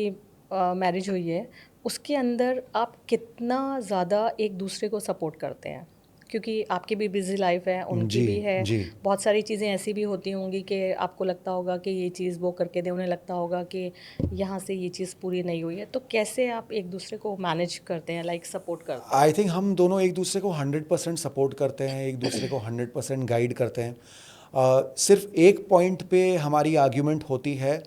मैरिज हुई है, उसके अंदर आप कितना ज़्यादा एक दूसरे को सपोर्ट करते हैं? क्योंकि आपकी भी बिजी लाइफ है, उनकी जी, भी है। जी। बहुत सारी चीज़ें ऐसी भी होती होंगी कि आपको लगता होगा कि ये चीज़ वो करके दे, उन्हें लगता होगा कि यहाँ से ये चीज़ पूरी नहीं हुई है। तो कैसे आप एक दूसरे को मैनेज करते हैं, लाइक सपोर्ट करते हैं? आई थिंक हम दोनों एक दूसरे को 100% सपोर्ट करते हैं, एक दूसरे को 100% गाइड करते हैं। सिर्फ एक पॉइंट पे हमारी आर्ग्यूमेंट होती है।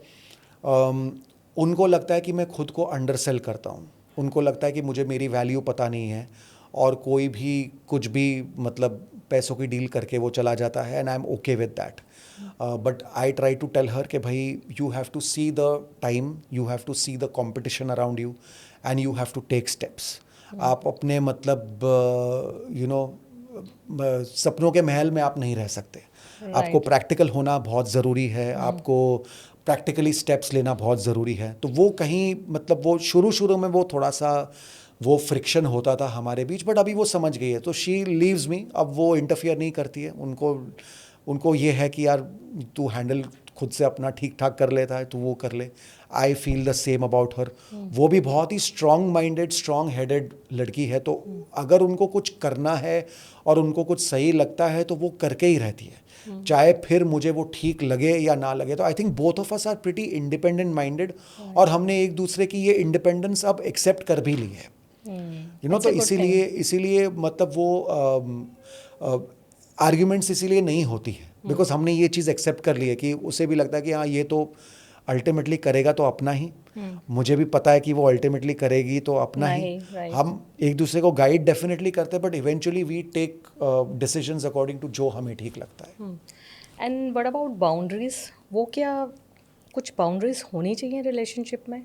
उनको लगता है कि मैं खुद को अंडरसेल करता हूँ, उनको लगता है कि मुझे मेरी वैल्यू पता नहीं है और कोई भी कुछ भी मतलब पैसों की डील करके वो चला जाता है, and I am okay with that. But I try to tell her कि भाई you have to see the time, you have to see the competition around you and you have to take steps. आप अपने मतलब सपनों के महल में आप नहीं रह सकते। आपको प्रैक्टिकल होना बहुत ज़रूरी है, आपको प्रैक्टिकली स्टेप्स लेना बहुत ज़रूरी है। तो वो कहीं मतलब वो शुरू में वो थोड़ा सा वो फ्रिक्शन होता था हमारे बीच, बट अभी वो समझ गई है, तो शी लीव्स मी। अब वो इंटरफियर नहीं करती है, उनको ये है कि यार तू हैंडल खुद से अपना ठीक ठाक कर लेता है, तू वो कर ले। I feel the same about her. वो भी बहुत ही स्ट्रॉन्ग माइंडेड, स्ट्रॉन्ग हेडेड लड़की है, तो अगर उनको कुछ करना है और उनको कुछ सही लगता है तो वो करके ही रहती है, चाहे फिर मुझे वो ठीक लगे या ना लगे। तो I think both of us are pretty independent minded, और हमने एक दूसरे की ये इंडिपेंडेंस अब एक्सेप्ट कर भी ली है, तो इसीलिए मतलब वो आर्ग्यूमेंट्स इसीलिए नहीं होती है, बिकॉज हमने ये चीज़ एक्सेप्ट कर ली है कि उसे भी लगता है कि हाँ ये तो अल्टीमेटली करेगा तो अपना ही, मुझे भी पता है कि वो अल्टीमेटली करेगी तो अपना ही। हम एक दूसरे को गाइड डेफिनेटली करते हैं, but eventually we take decisions according to जो हमें ठीक लगता है। And what about boundaries? वो क्या कुछ बाउंड्रीज होनी चाहिए रिलेशनशिप में?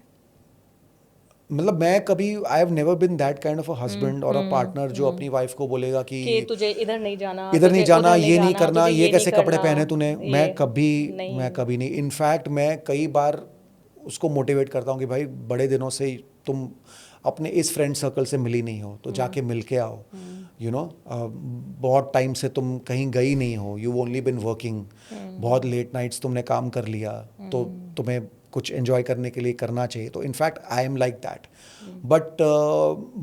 मतलब मैं कभी आई have never been that kind of a husband और अ पार्टनर जो अपनी वाइफ को बोलेगा कि तुझे इधर नहीं जाना, इधर नहीं जाना, ये नहीं करना, तुझे ये कैसे नहीं कपड़े करना, पहने तूने। मैं कभी नहीं। इनफैक्ट मैं कई बार उसको मोटिवेट करता हूँ कि भाई बड़े दिनों से तुम अपने इस फ्रेंड सर्कल से मिली नहीं हो, तो जाके मिल के आओ। बहुत टाइम से तुम कहीं गई नहीं हो, यू ओनली बिन वर्किंग, बहुत लेट नाइट्स तुमने काम कर लिया, तो तुम्हें कुछ एंजॉय करने के लिए करना चाहिए। तो in fact I am like that. But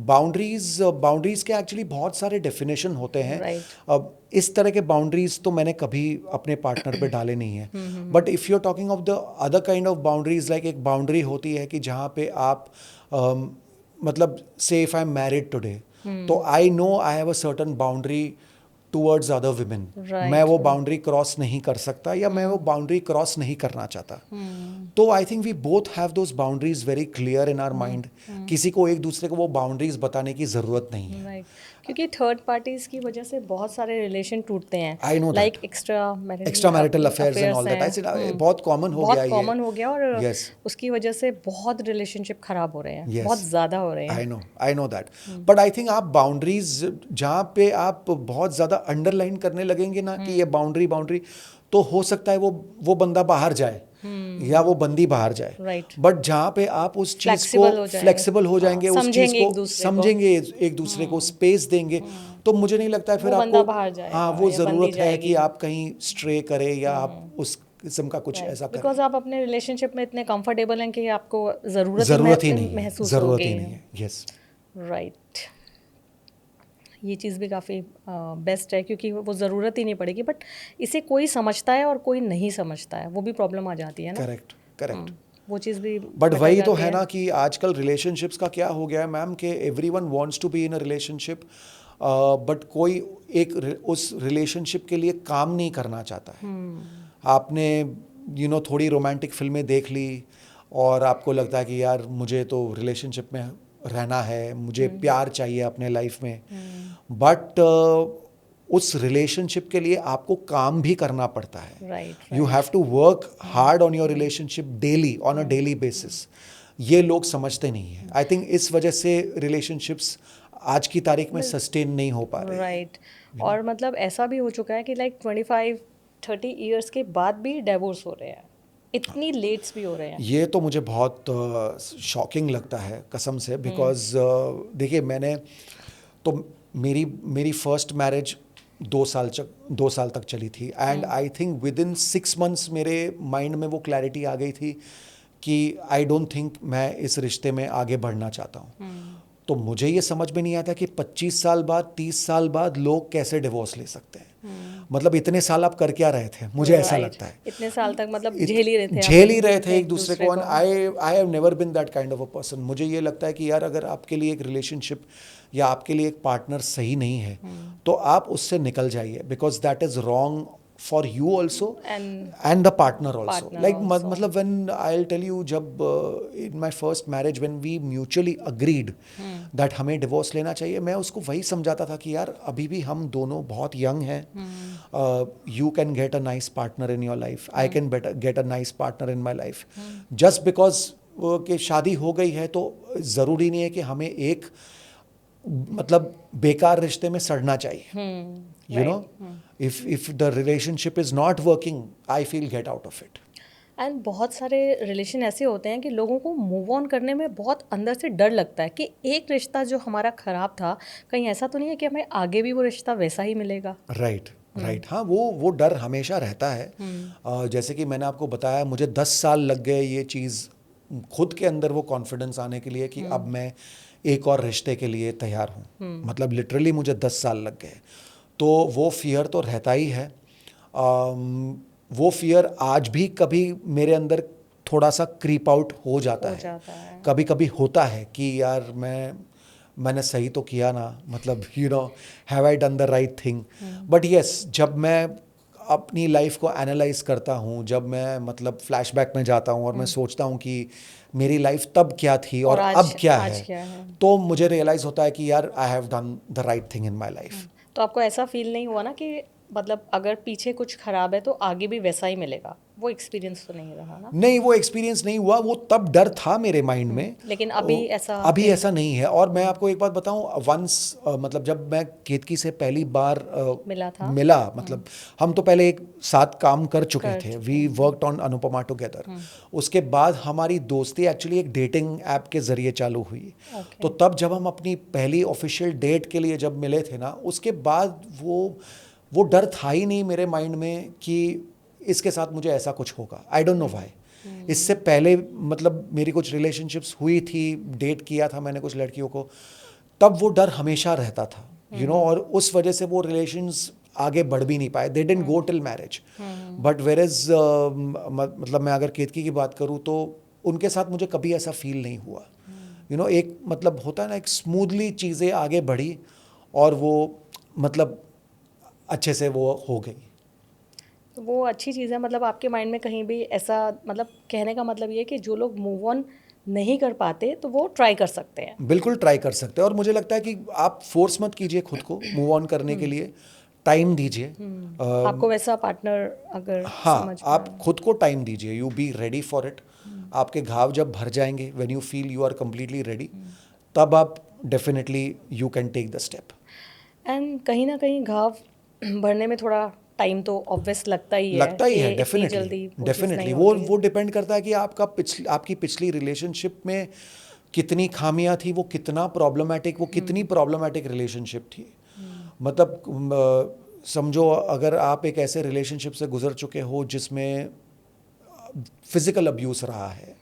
boundaries के एक्चुअली बहुत सारे डेफिनेशन होते हैं। अब इस तरह के बाउंड्रीज तो मैंने कभी अपने पार्टनर पे डाले नहीं है। But if you are talking of the other kind of boundaries, like एक बाउंड्री होती है कि जहाँ पे आप मतलब से if I am married today, तो I know I have a certain boundary towards other women. मैं वो बाउंड्री क्रॉस नहीं कर सकता, या मैं वो बाउंड्री क्रॉस नहीं करना चाहता। तो I think we both have those boundaries very clear in our mind. किसी को एक दूसरे को वो बाउंड्रीज बताने की ज़रूरत नहीं है। क्योंकि थर्ड पार्टीज की वजह से बहुत सारे रिलेशन टूटते हैं, I know like extra marital affairs and all that. बहुत कॉमन हो गया, बहुत कॉमन हो गया, और yes. उसकी वजह से बहुत रिलेशनशिप खराब हो रहे हैं, बहुत ज़्यादा हो रहे हैं। I know that. But I think आप बाउंड्रीज जहाँ पे आप बहुत ज़्यादा अंडरलाइन करने लगेंगे ना कि ये बाउंड्री, तो हो सकता है वो बंदा बाहर जाए या वो बंदी बाहर जाए। बट जहाँ पे आप उस चीज़ को फ्लेक्सिबल हो जाएंगे, उस चीज़ को समझेंगे, एक दूसरे को स्पेस देंगे, तो मुझे नहीं लगता है फिर आपको हाँ वो ज़रूरत है कि आप कहीं स्ट्रे करें या आप उस किस्म का कुछ ऐसा करें। बिकॉज आप अपने रिलेशनशिप में इतने कंफर्टेबल हैं कि आपको ज़रूरत ही नहीं है। Yes, right. ये चीज़ भी काफ़ी बेस्ट है, क्योंकि वो ज़रूरत ही नहीं पड़ेगी, बट इसे कोई समझता है और कोई नहीं समझता है, वो भी प्रॉब्लम आ जाती है ना। करेक्ट। वो चीज़ भी बट वही तो है ना कि आजकल रिलेशनशिप्स का क्या हो गया है मैम, कि everyone wants to be in a relationship, but कोई उस रिलेशनशिप के लिए काम नहीं करना चाहता है। आपने थोड़ी रोमांटिक फिल्में देख ली और आपको लगता है कि यार मुझे तो रिलेशनशिप में रहना है, मुझे प्यार चाहिए अपने लाइफ में, बट उस रिलेशनशिप के लिए आपको काम भी करना पड़ता है। You have to work hard on your relationship daily, on a daily basis. ये लोग समझते नहीं है। आई थिंक इस वजह से रिलेशनशिप्स आज की तारीख में सस्टेन नहीं हो पा रहे। राइट। और मतलब ऐसा भी हो चुका है कि लाइक 25-30 ईयर्स के बाद भी डिवोर्स हो रहे हैं, इतनी लेट्स भी हो रहे हैं। ये तो मुझे बहुत शॉकिंग लगता है कसम से, बिकॉज देखिए मेरी फर्स्ट मैरिज 2 साल तक चली थी, and I think with in 6 months मेरे माइंड में वो क्लैरिटी आ गई थी कि आई डोंट थिंक मैं इस रिश्ते में आगे बढ़ना चाहता हूँ। तो मुझे ये समझ में नहीं आता कि 25 साल बाद 30 साल बाद लोग कैसे डिवोर्स ले सकते हैं। मतलब इतने साल आप कर क्या रहे थे, मुझे ऐसा लगता है। इतने साल तक मतलब झेल ही रहे थे, झेल ही रहे थे एक दूसरे को। I have never been that kind of a person. मुझे ये लगता है कि यार अगर आपके लिए एक रिलेशनशिप या आपके लिए एक पार्टनर सही नहीं है तो आप उससे निकल जाइए, because that is wrong for you also and the partner also. Like मतलब when I will tell you, जब in my first marriage when we mutually agreed that हमें डिवोर्स लेना चाहिए, मैं उसको वही समझाता था कि यार अभी भी हम दोनों बहुत यंग हैं, you can get a nice partner in your life, I can get a nice partner in my life. Just because कि शादी हो गई है तो ज़रूरी नहीं है कि हमें एक मतलब बेकार रिश्ते में सड़ना चाहिए। You know, if the relationship is not working, I feel get out of it. And बहुत सारे रिलेशन ऐसे होते हैं कि लोगों को मूव ऑन करने में बहुत अंदर से डर लगता है कि एक रिश्ता जो हमारा ख़राब था, कहीं ऐसा तो नहीं है कि हमें आगे भी वो रिश्ता वैसा ही मिलेगा। राइट राइट, हाँ वो डर हमेशा रहता है। जैसे कि मैंने आपको बताया, मुझे 10 साल लग गए ये चीज़ खुद के अंदर वो कॉन्फिडेंस आने के लिए कि अब मैं एक और रिश्ते के लिए तैयार हूँ। मतलब लिटरली मुझे 10 साल लग गए। तो वो फियर तो रहता ही है। वो फियर आज भी कभी मेरे अंदर थोड़ा सा क्रीप आउट हो जाता है। कभी कभी होता है कि यार मैंने सही तो किया ना, मतलब you know, have I done the right thing. But yes, जब मैं अपनी लाइफ को एनालाइज करता हूँ, जब मैं मतलब फ्लैशबैक में जाता हूँ और मैं सोचता हूँ कि मेरी लाइफ तब क्या थी और अब क्या है, तो मुझे रियलाइज़ होता है कि यार आई have done the right thing in my life. तो आपको ऐसा फील नहीं हुआ ना कि मतलब अगर पीछे कुछ खराब है तो आगे भी वैसा ही मिलेगा? वो एक्सपीरियंस तो नहीं रहा ना? नहीं, वो एक्सपीरियंस नहीं हुआ। वो तब डर था मेरे माइंड में, लेकिन अभी ऐसा नहीं है। और मैं आपको एक बात बताऊं, वंस मतलब जब मैं केतकी से पहली बार मिला, मतलब हम तो पहले एक साथ काम कर चुके थे, we worked on Anupama together. उसके बाद हमारी दोस्ती एक्चुअली एक डेटिंग ऐप के जरिए चालू हुई। तो तब जब हम अपनी पहली ऑफिशियल डेट के लिए जब मिले थे ना, उसके बाद वो डर था ही नहीं मेरे माइंड में कि इसके साथ मुझे ऐसा कुछ होगा। I don't know why. इससे पहले मतलब मेरी कुछ रिलेशनशिप्स हुई थी, डेट किया था मैंने कुछ लड़कियों को, तब वो डर हमेशा रहता था, यू नो, और उस वजह से वो रिलेशंस आगे बढ़ भी नहीं पाए। They didn't go till marriage. But where is मतलब मैं अगर केतकी की बात करूँ तो उनके साथ मुझे कभी ऐसा फील नहीं हुआ। यू नो, एक मतलब होता है ना, एक स्मूथली चीज़ें आगे बढ़ी और वो मतलब अच्छे से वो हो गई। तो वो अच्छी चीज़ है। मतलब आपके माइंड में कहीं भी ऐसा, मतलब कहने का मतलब ये है कि जो लोग मूव ऑन नहीं कर पाते तो वो ट्राई कर सकते हैं। बिल्कुल ट्राई कर सकते हैं। और मुझे लगता है कि आप फोर्स मत कीजिए खुद को मूव ऑन करने के लिए, टाइम दीजिए। आपको वैसा पार्टनर अगर हाँ, आप खुद को टाइम दीजिए, you be ready for it. आपके घाव जब भर जाएंगे, when you feel you are completely ready, तब आप definitely you can take the step. And कहीं ना कहीं घाव भरने में थोड़ा टाइम तो ऑब्वियस लगता ही है, डेफिनेटली। वो डिपेंड करता है कि आपकी पिछली रिलेशनशिप में कितनी खामियां थी, वो कितना प्रॉब्लमैटिक, वो कितनी प्रॉब्लमैटिक रिलेशनशिप थी। मतलब समझो, अगर आप एक ऐसे रिलेशनशिप से गुजर चुके हो जिसमें फिजिकल अब्यूज रहा है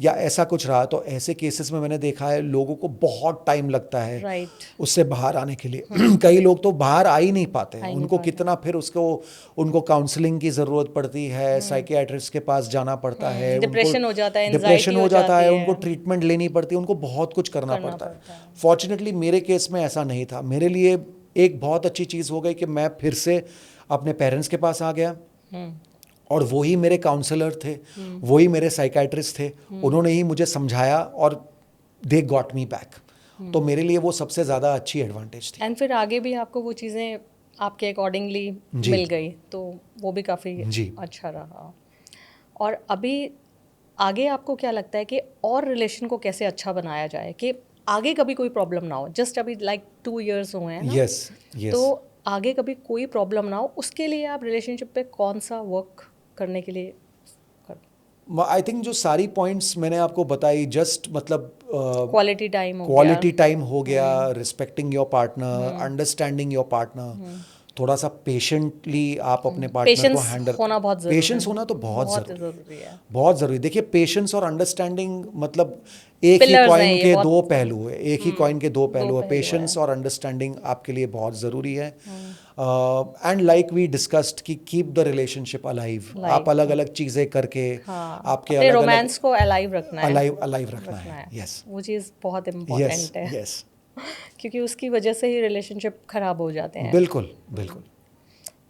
या ऐसा कुछ रहा, तो ऐसे केसेस में मैंने देखा है लोगों को बहुत टाइम लगता है उससे बाहर आने के लिए। कई लोग तो बाहर आ ही नहीं पाते हैं। उनको कितना फिर उनको काउंसलिंग की ज़रूरत पड़ती है, साइकियाट्रिस्ट के पास जाना पड़ता है, डिप्रेशन हो जाता है, उनको ट्रीटमेंट लेनी पड़ती है, उनको बहुत कुछ करना पड़ता है। फॉर्चुनेटली मेरे केस में ऐसा नहीं था। मेरे लिए एक बहुत अच्छी चीज़ हो गई कि मैं फिर से अपने पेरेंट्स के पास आ गया और वही मेरे काउंसलर थे, वही मेरे साइकाइट्रिस्ट थे, उन्होंने ही मुझे समझाया और दे गॉट मी बैक। तो मेरे लिए वो सबसे ज़्यादा अच्छी एडवांटेज थी। एंड फिर आगे भी आपको वो चीज़ें आपके अकॉर्डिंगली मिल गई, तो वो भी काफ़ी अच्छा रहा। और अभी आगे आपको क्या लगता है कि और रिलेशन को कैसे अच्छा बनाया जाए कि आगे कभी कोई प्रॉब्लम ना हो? जस्ट अभी लाइक 2 years हुए हैं ना? यस। तो आगे कभी कोई प्रॉब्लम ना हो, उसके लिए आप रिलेशनशिप पे कौन सा वर्क करने के लिए आई थिंक जो सारी पॉइंट्स मैंने आपको बताई, जस्ट मतलब क्वालिटी टाइम हो गया, respecting your partner, understanding your partner, थोड़ा सा पेशेंटली आप अपने पार्टनर को पेशेंस हैंडल, होना बहुत जरूरी पेशेंस होना तो बहुत बहुत ज़रूरी जरूरी है। बहुत ज़रूरी। देखिए पेशेंस और अंडरस्टैंडिंग मतलब एक ही Pillars हैं कॉइन ये के बहुत। दो पहलू है, एक ही कॉइन के दो पहलू है। पहलू पेशेंस है। और अंडरस्टैंडिंग आपके लिए बहुत ज़रूरी है। एंड लाइक वी डिस्कस्ड कि कीप द रिलेशनशिप अलाइव, आप अलग अलग चीज़ें करके हाँ, आपके अपने अलग अलग रोमांस को अलाइव रखना है, अलाइव अलाइव रखना है। यस वो चीज़ बहुत यस इम्पोर्टेंट है यस, क्योंकि उसकी वजह से ही रिलेशनशिप खराब हो जाते हैं। बिल्कुल बिल्कुल।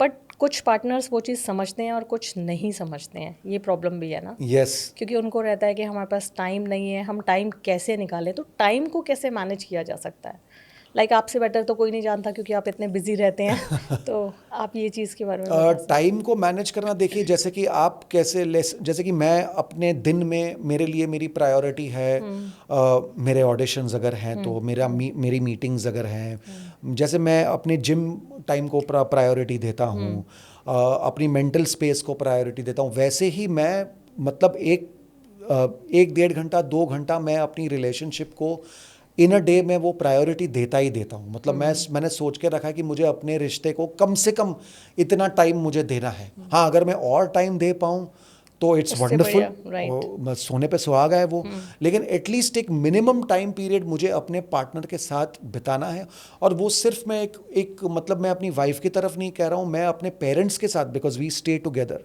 बट कुछ पार्टनर्स वो चीज़ समझते हैं और कुछ नहीं समझते हैं, ये प्रॉब्लम भी है ना। यस क्योंकि उनको रहता है कि हमारे पास टाइम नहीं है, हम टाइम कैसे निकालें। तो टाइम को कैसे मैनेज किया जा सकता है? लाइक आपसे बेटर तो कोई नहीं जानता क्योंकि आप इतने बिजी रहते हैं तो आप ये चीज़ के बारे में बता सकते टाइम को मैनेज करना, देखिए जैसे कि आप कैसे जैसे कि मैं अपने दिन में, मेरे लिए मेरी प्रायोरिटी है मेरे ऑडिशंस अगर हैं तो मेरी मीटिंग्स अगर हैं, जैसे मैं अपने जिम टाइम को प्रायोरिटी देता हूँ, अपनी मेंटल स्पेस को प्रायोरिटी देता हूँ, वैसे ही मैं मतलब एक 1.5 घंटा 2 घंटा मैं अपनी रिलेशनशिप को इन अ डे में वो प्रायोरिटी देता ही देता हूँ। मतलब मैंने सोच के रखा है कि मुझे अपने रिश्ते को कम से कम इतना टाइम मुझे देना है। हाँ, अगर मैं और टाइम दे पाऊँ तो इट्स उससे वंडरफुल, बढ़िया, राइट। सोने पे सुहागा है वो। लेकिन एटलीस्ट एक मिनिमम टाइम पीरियड मुझे अपने पार्टनर के साथ बिताना है। और वो सिर्फ मैं एक मतलब मैं अपनी वाइफ की तरफ नहीं कह रहा हूँ, मैं अपने पेरेंट्स के साथ, बिकॉज वी स्टे टुगेदर।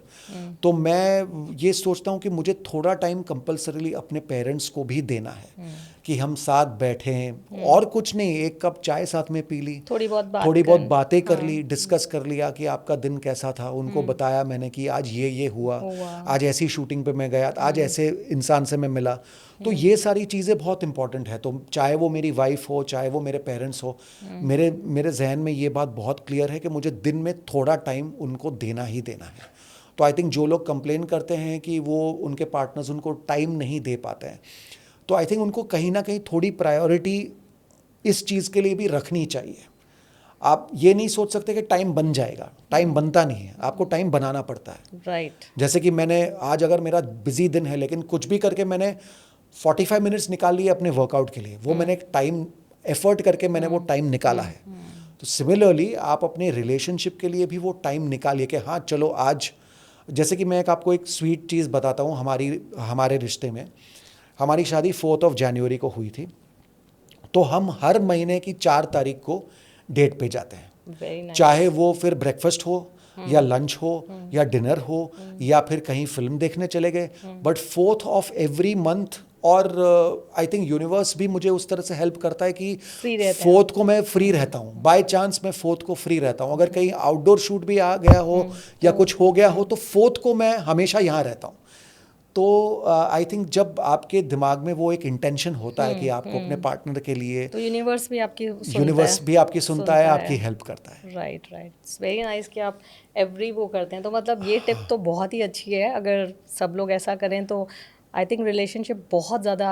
तो मैं ये सोचता हूँ कि मुझे थोड़ा टाइम कंपल्सरीली अपने पेरेंट्स को भी देना है, कि हम साथ बैठें और कुछ नहीं, एक कप चाय साथ में पी ली, थोड़ी बहुत बातें कर ली, डिस्कस कर लिया कि आपका दिन कैसा था, उनको बताया मैंने कि आज ये हुआ, आज ऐसी शूटिंग पे मैं गया, आज ऐसे इंसान से मैं मिला। तो ये सारी चीज़ें बहुत इंपॉर्टेंट है। तो चाहे वो मेरी वाइफ हो, चाहे वो मेरे पेरेंट्स हो, मेरे जहन में ये बात बहुत क्लियर है कि मुझे दिन में थोड़ा टाइम उनको देना ही देना है। तो आई थिंक जो लोग कंप्लेन करते हैं कि वो उनके पार्टनर्स उनको टाइम नहीं दे पाते हैं, तो आई थिंक उनको कहीं ना कहीं थोड़ी प्रायोरिटी इस चीज़ के लिए भी रखनी चाहिए। आप ये नहीं सोच सकते कि टाइम बन जाएगा, टाइम बनता नहीं है, आपको टाइम बनाना पड़ता है। राइट। जैसे कि मैंने आज, अगर मेरा बिजी दिन है लेकिन कुछ भी करके मैंने 45 मिनट्स निकाल लिए अपने वर्कआउट के लिए, वो मैंने एक टाइम एफर्ट करके मैंने वो टाइम निकाला है। तो सिमिलरली आप अपने रिलेशनशिप के लिए भी वो टाइम निकालिए कि हाँ चलो आज, जैसे कि मैं आपको एक स्वीट चीज़ बताता हूँ। हमारे रिश्ते में हमारी शादी 4 जनवरी को हुई थी, तो हम हर महीने की 4 तारीख को डेट पे जाते हैं। Very nice. चाहे वो फिर ब्रेकफास्ट हो या लंच हो या डिनर हो या फिर कहीं फिल्म देखने चले गए, but 4th of every month. और आई थिंक यूनिवर्स भी मुझे उस तरह से हेल्प करता है कि फ्री रहते हैं। 4th को मैं फ्री रहता हूँ। बाय चांस मैं 4th को फ्री रहता हूँ, अगर कहीं आउटडोर शूट भी आ गया हो या कुछ हो गया हो तो 4th को मैं हमेशा यहाँ रहता हूँ। तो आई थिंक जब आपके दिमाग में वो एक इंटेंशन होता है कि आपको अपने पार्टनर के लिए, तो यूनिवर्स भी आपकी सुनता यूनिवर्स है। भी आपकी सुनता है, आपकी हेल्प करता है। Right right, it's very nice कि आप एवरी वो करते हैं। तो मतलब ये टिप तो बहुत ही अच्छी है, अगर सब लोग ऐसा करें तो आई थिंक रिलेशनशिप बहुत ज़्यादा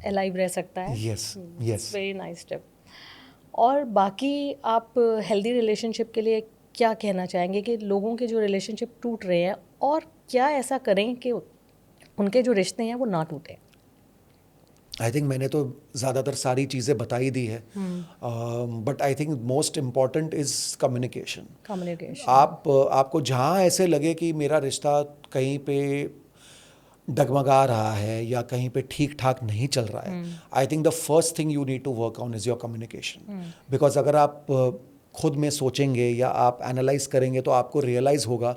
अलाइव रह सकता है। Yes it's yes. Very nice tip. और बाकी आप हेल्दी रिलेशनशिप के लिए क्या कहना चाहेंगे कि लोगों के जो रिलेशनशिप टूट रहे हैं, और क्या ऐसा करें कि उनके जो रिश्ते हैं वो ना टूटें? आई थिंक मैंने तो ज़्यादातर सारी चीज़ें बता ही दी है, but I think most important is communication. Communication. आपको जहाँ ऐसे लगे कि मेरा रिश्ता कहीं पे डगमगा रहा है या कहीं पे ठीक ठाक नहीं चल रहा है, I think the first thing you need to work on is your communication. Because अगर आप खुद में सोचेंगे या आप एनालाइज करेंगे तो आपको रियलाइज़ होगा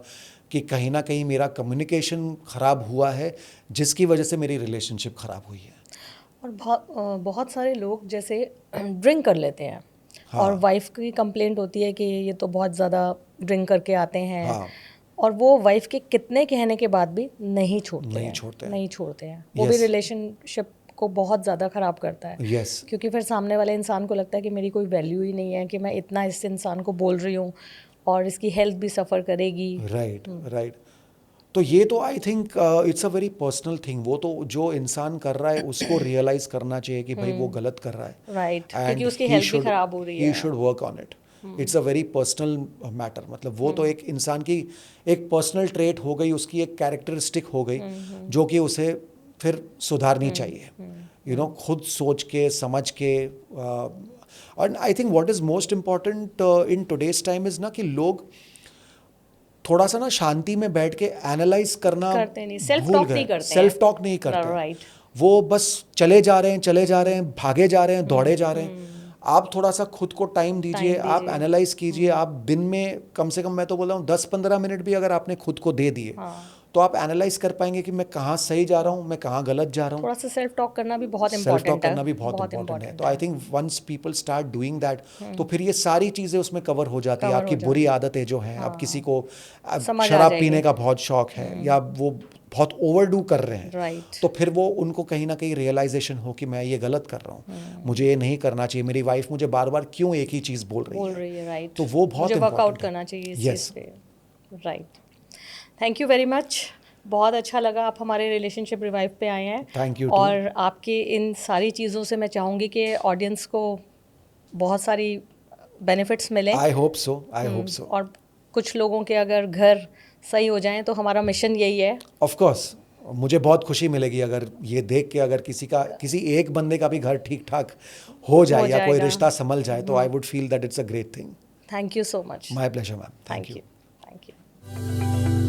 कि कहीं ना कहीं मेरा कम्युनिकेशन ख़राब हुआ है, जिसकी वजह से मेरी रिलेशनशिप ख़राब हुई है। और बहुत सारे लोग जैसे ड्रिंक कर लेते हैं, और वाइफ की कंप्लेंट होती है कि ये तो बहुत ज़्यादा ड्रिंक करके आते हैं। हाँ। और वो वाइफ के कितने कहने के बाद भी नहीं छोड़ते हैं। वो भी Yes. रिलेशनशिप को बहुत ज़्यादा ख़राब करता है। यस क्योंकि फिर सामने वाले इंसान को लगता है कि मेरी कोई वैल्यू ही नहीं है, कि मैं इतना इस इंसान को बोल रही हूँ और इसकी हेल्थ भी सफ़र करेगी। Right right. तो ये तो I think it's a very personal thing. वो तो जो इंसान कर रहा है उसको रियलाइज करना चाहिए कि भाई वो गलत कर रहा है, राइट, एंड क्योंकि उसकी हेल्थ भी ख़राब हो रही ही है। Should work on it. It's a very personal matter. मतलब वो तो एक इंसान की एक पर्सनल ट्रेट हो गई, उसकी एक कैरेक्टरिस्टिक हो गई, जो कि उसे फिर सुधारनी चाहिए। खुद सोच के समझ के और I think what is most important in today's time is ना कि लोग थोड़ा सा ना शांति में बैठ के एनालाइज करना करते नहीं, self भूल talk गए, नहीं करते हैं। सेल्फ टॉक नहीं करते, राइट। वो बस चले जा रहे हैं, भागे जा रहे हैं, दौड़े जा रहे हैं। आप थोड़ा सा खुद को टाइम दीजिए, Time आप दीजिए। एनालाइज कीजिए। आप दिन में कम से कम, मैं तो बोल रहा हूँ 10-15 मिनट भी अगर आपने खुद को दे दिए तो आप एनालाइज कर पाएंगे कि मैं कहाँ सही जा रहा हूँ, मैं कहाँ गलत जा रहा हूँ। थोड़ा सा सेल्फ टॉक करना भी बहुत सेल्फ इम्पोर्टेंट है। टॉक करना भी बहुत इम्पोर्टेंट है। तो I think once people start doing that तो फिर ये सारी चीज़ें उसमें कवर हो जाती है। Cover हो आपकी बुरी आदतें जो हैं, अब किसी को समझ आ शराब जाएगी। पीने का बहुत शौक है या वो बहुत ओवरडू कर रहे हैं, राइट। तो फिर वो उनको कहीं ना कहीं रियलाइजेशन हो कि मैं ये गलत कर रहा हूँ, मुझे ये नहीं करना चाहिए, मेरी वाइफ मुझे बार बार क्यों एक ही चीज़ बोल रही है। राइट। तो वो बहुत मुझे वर्कआउट important है। करना चाहिए इस Yes. चीज़ पे। Right. Thank you very much, बहुत अच्छा लगा आप हमारे रिलेशनशिप रिवाइव पे आए हैं। Thank you too. और आपके इन सारी चीज़ों से मैं चाहूँगी कि ऑडियंस को बहुत सारी बेनिफिट्स मिले। I hope so, I hope so. और कुछ लोगों के अगर घर सही हो जाएं तो हमारा मिशन यही है। ऑफ कोर्स मुझे बहुत खुशी मिलेगी अगर ये देख के अगर किसी एक बंदे का भी घर ठीक ठाक हो जाए या कोई जाएगा। रिश्ता संभल जाए, तो I would feel that it's a great thing. Thank you so much. My pleasure ma'am, thank thank you. You. Thank you.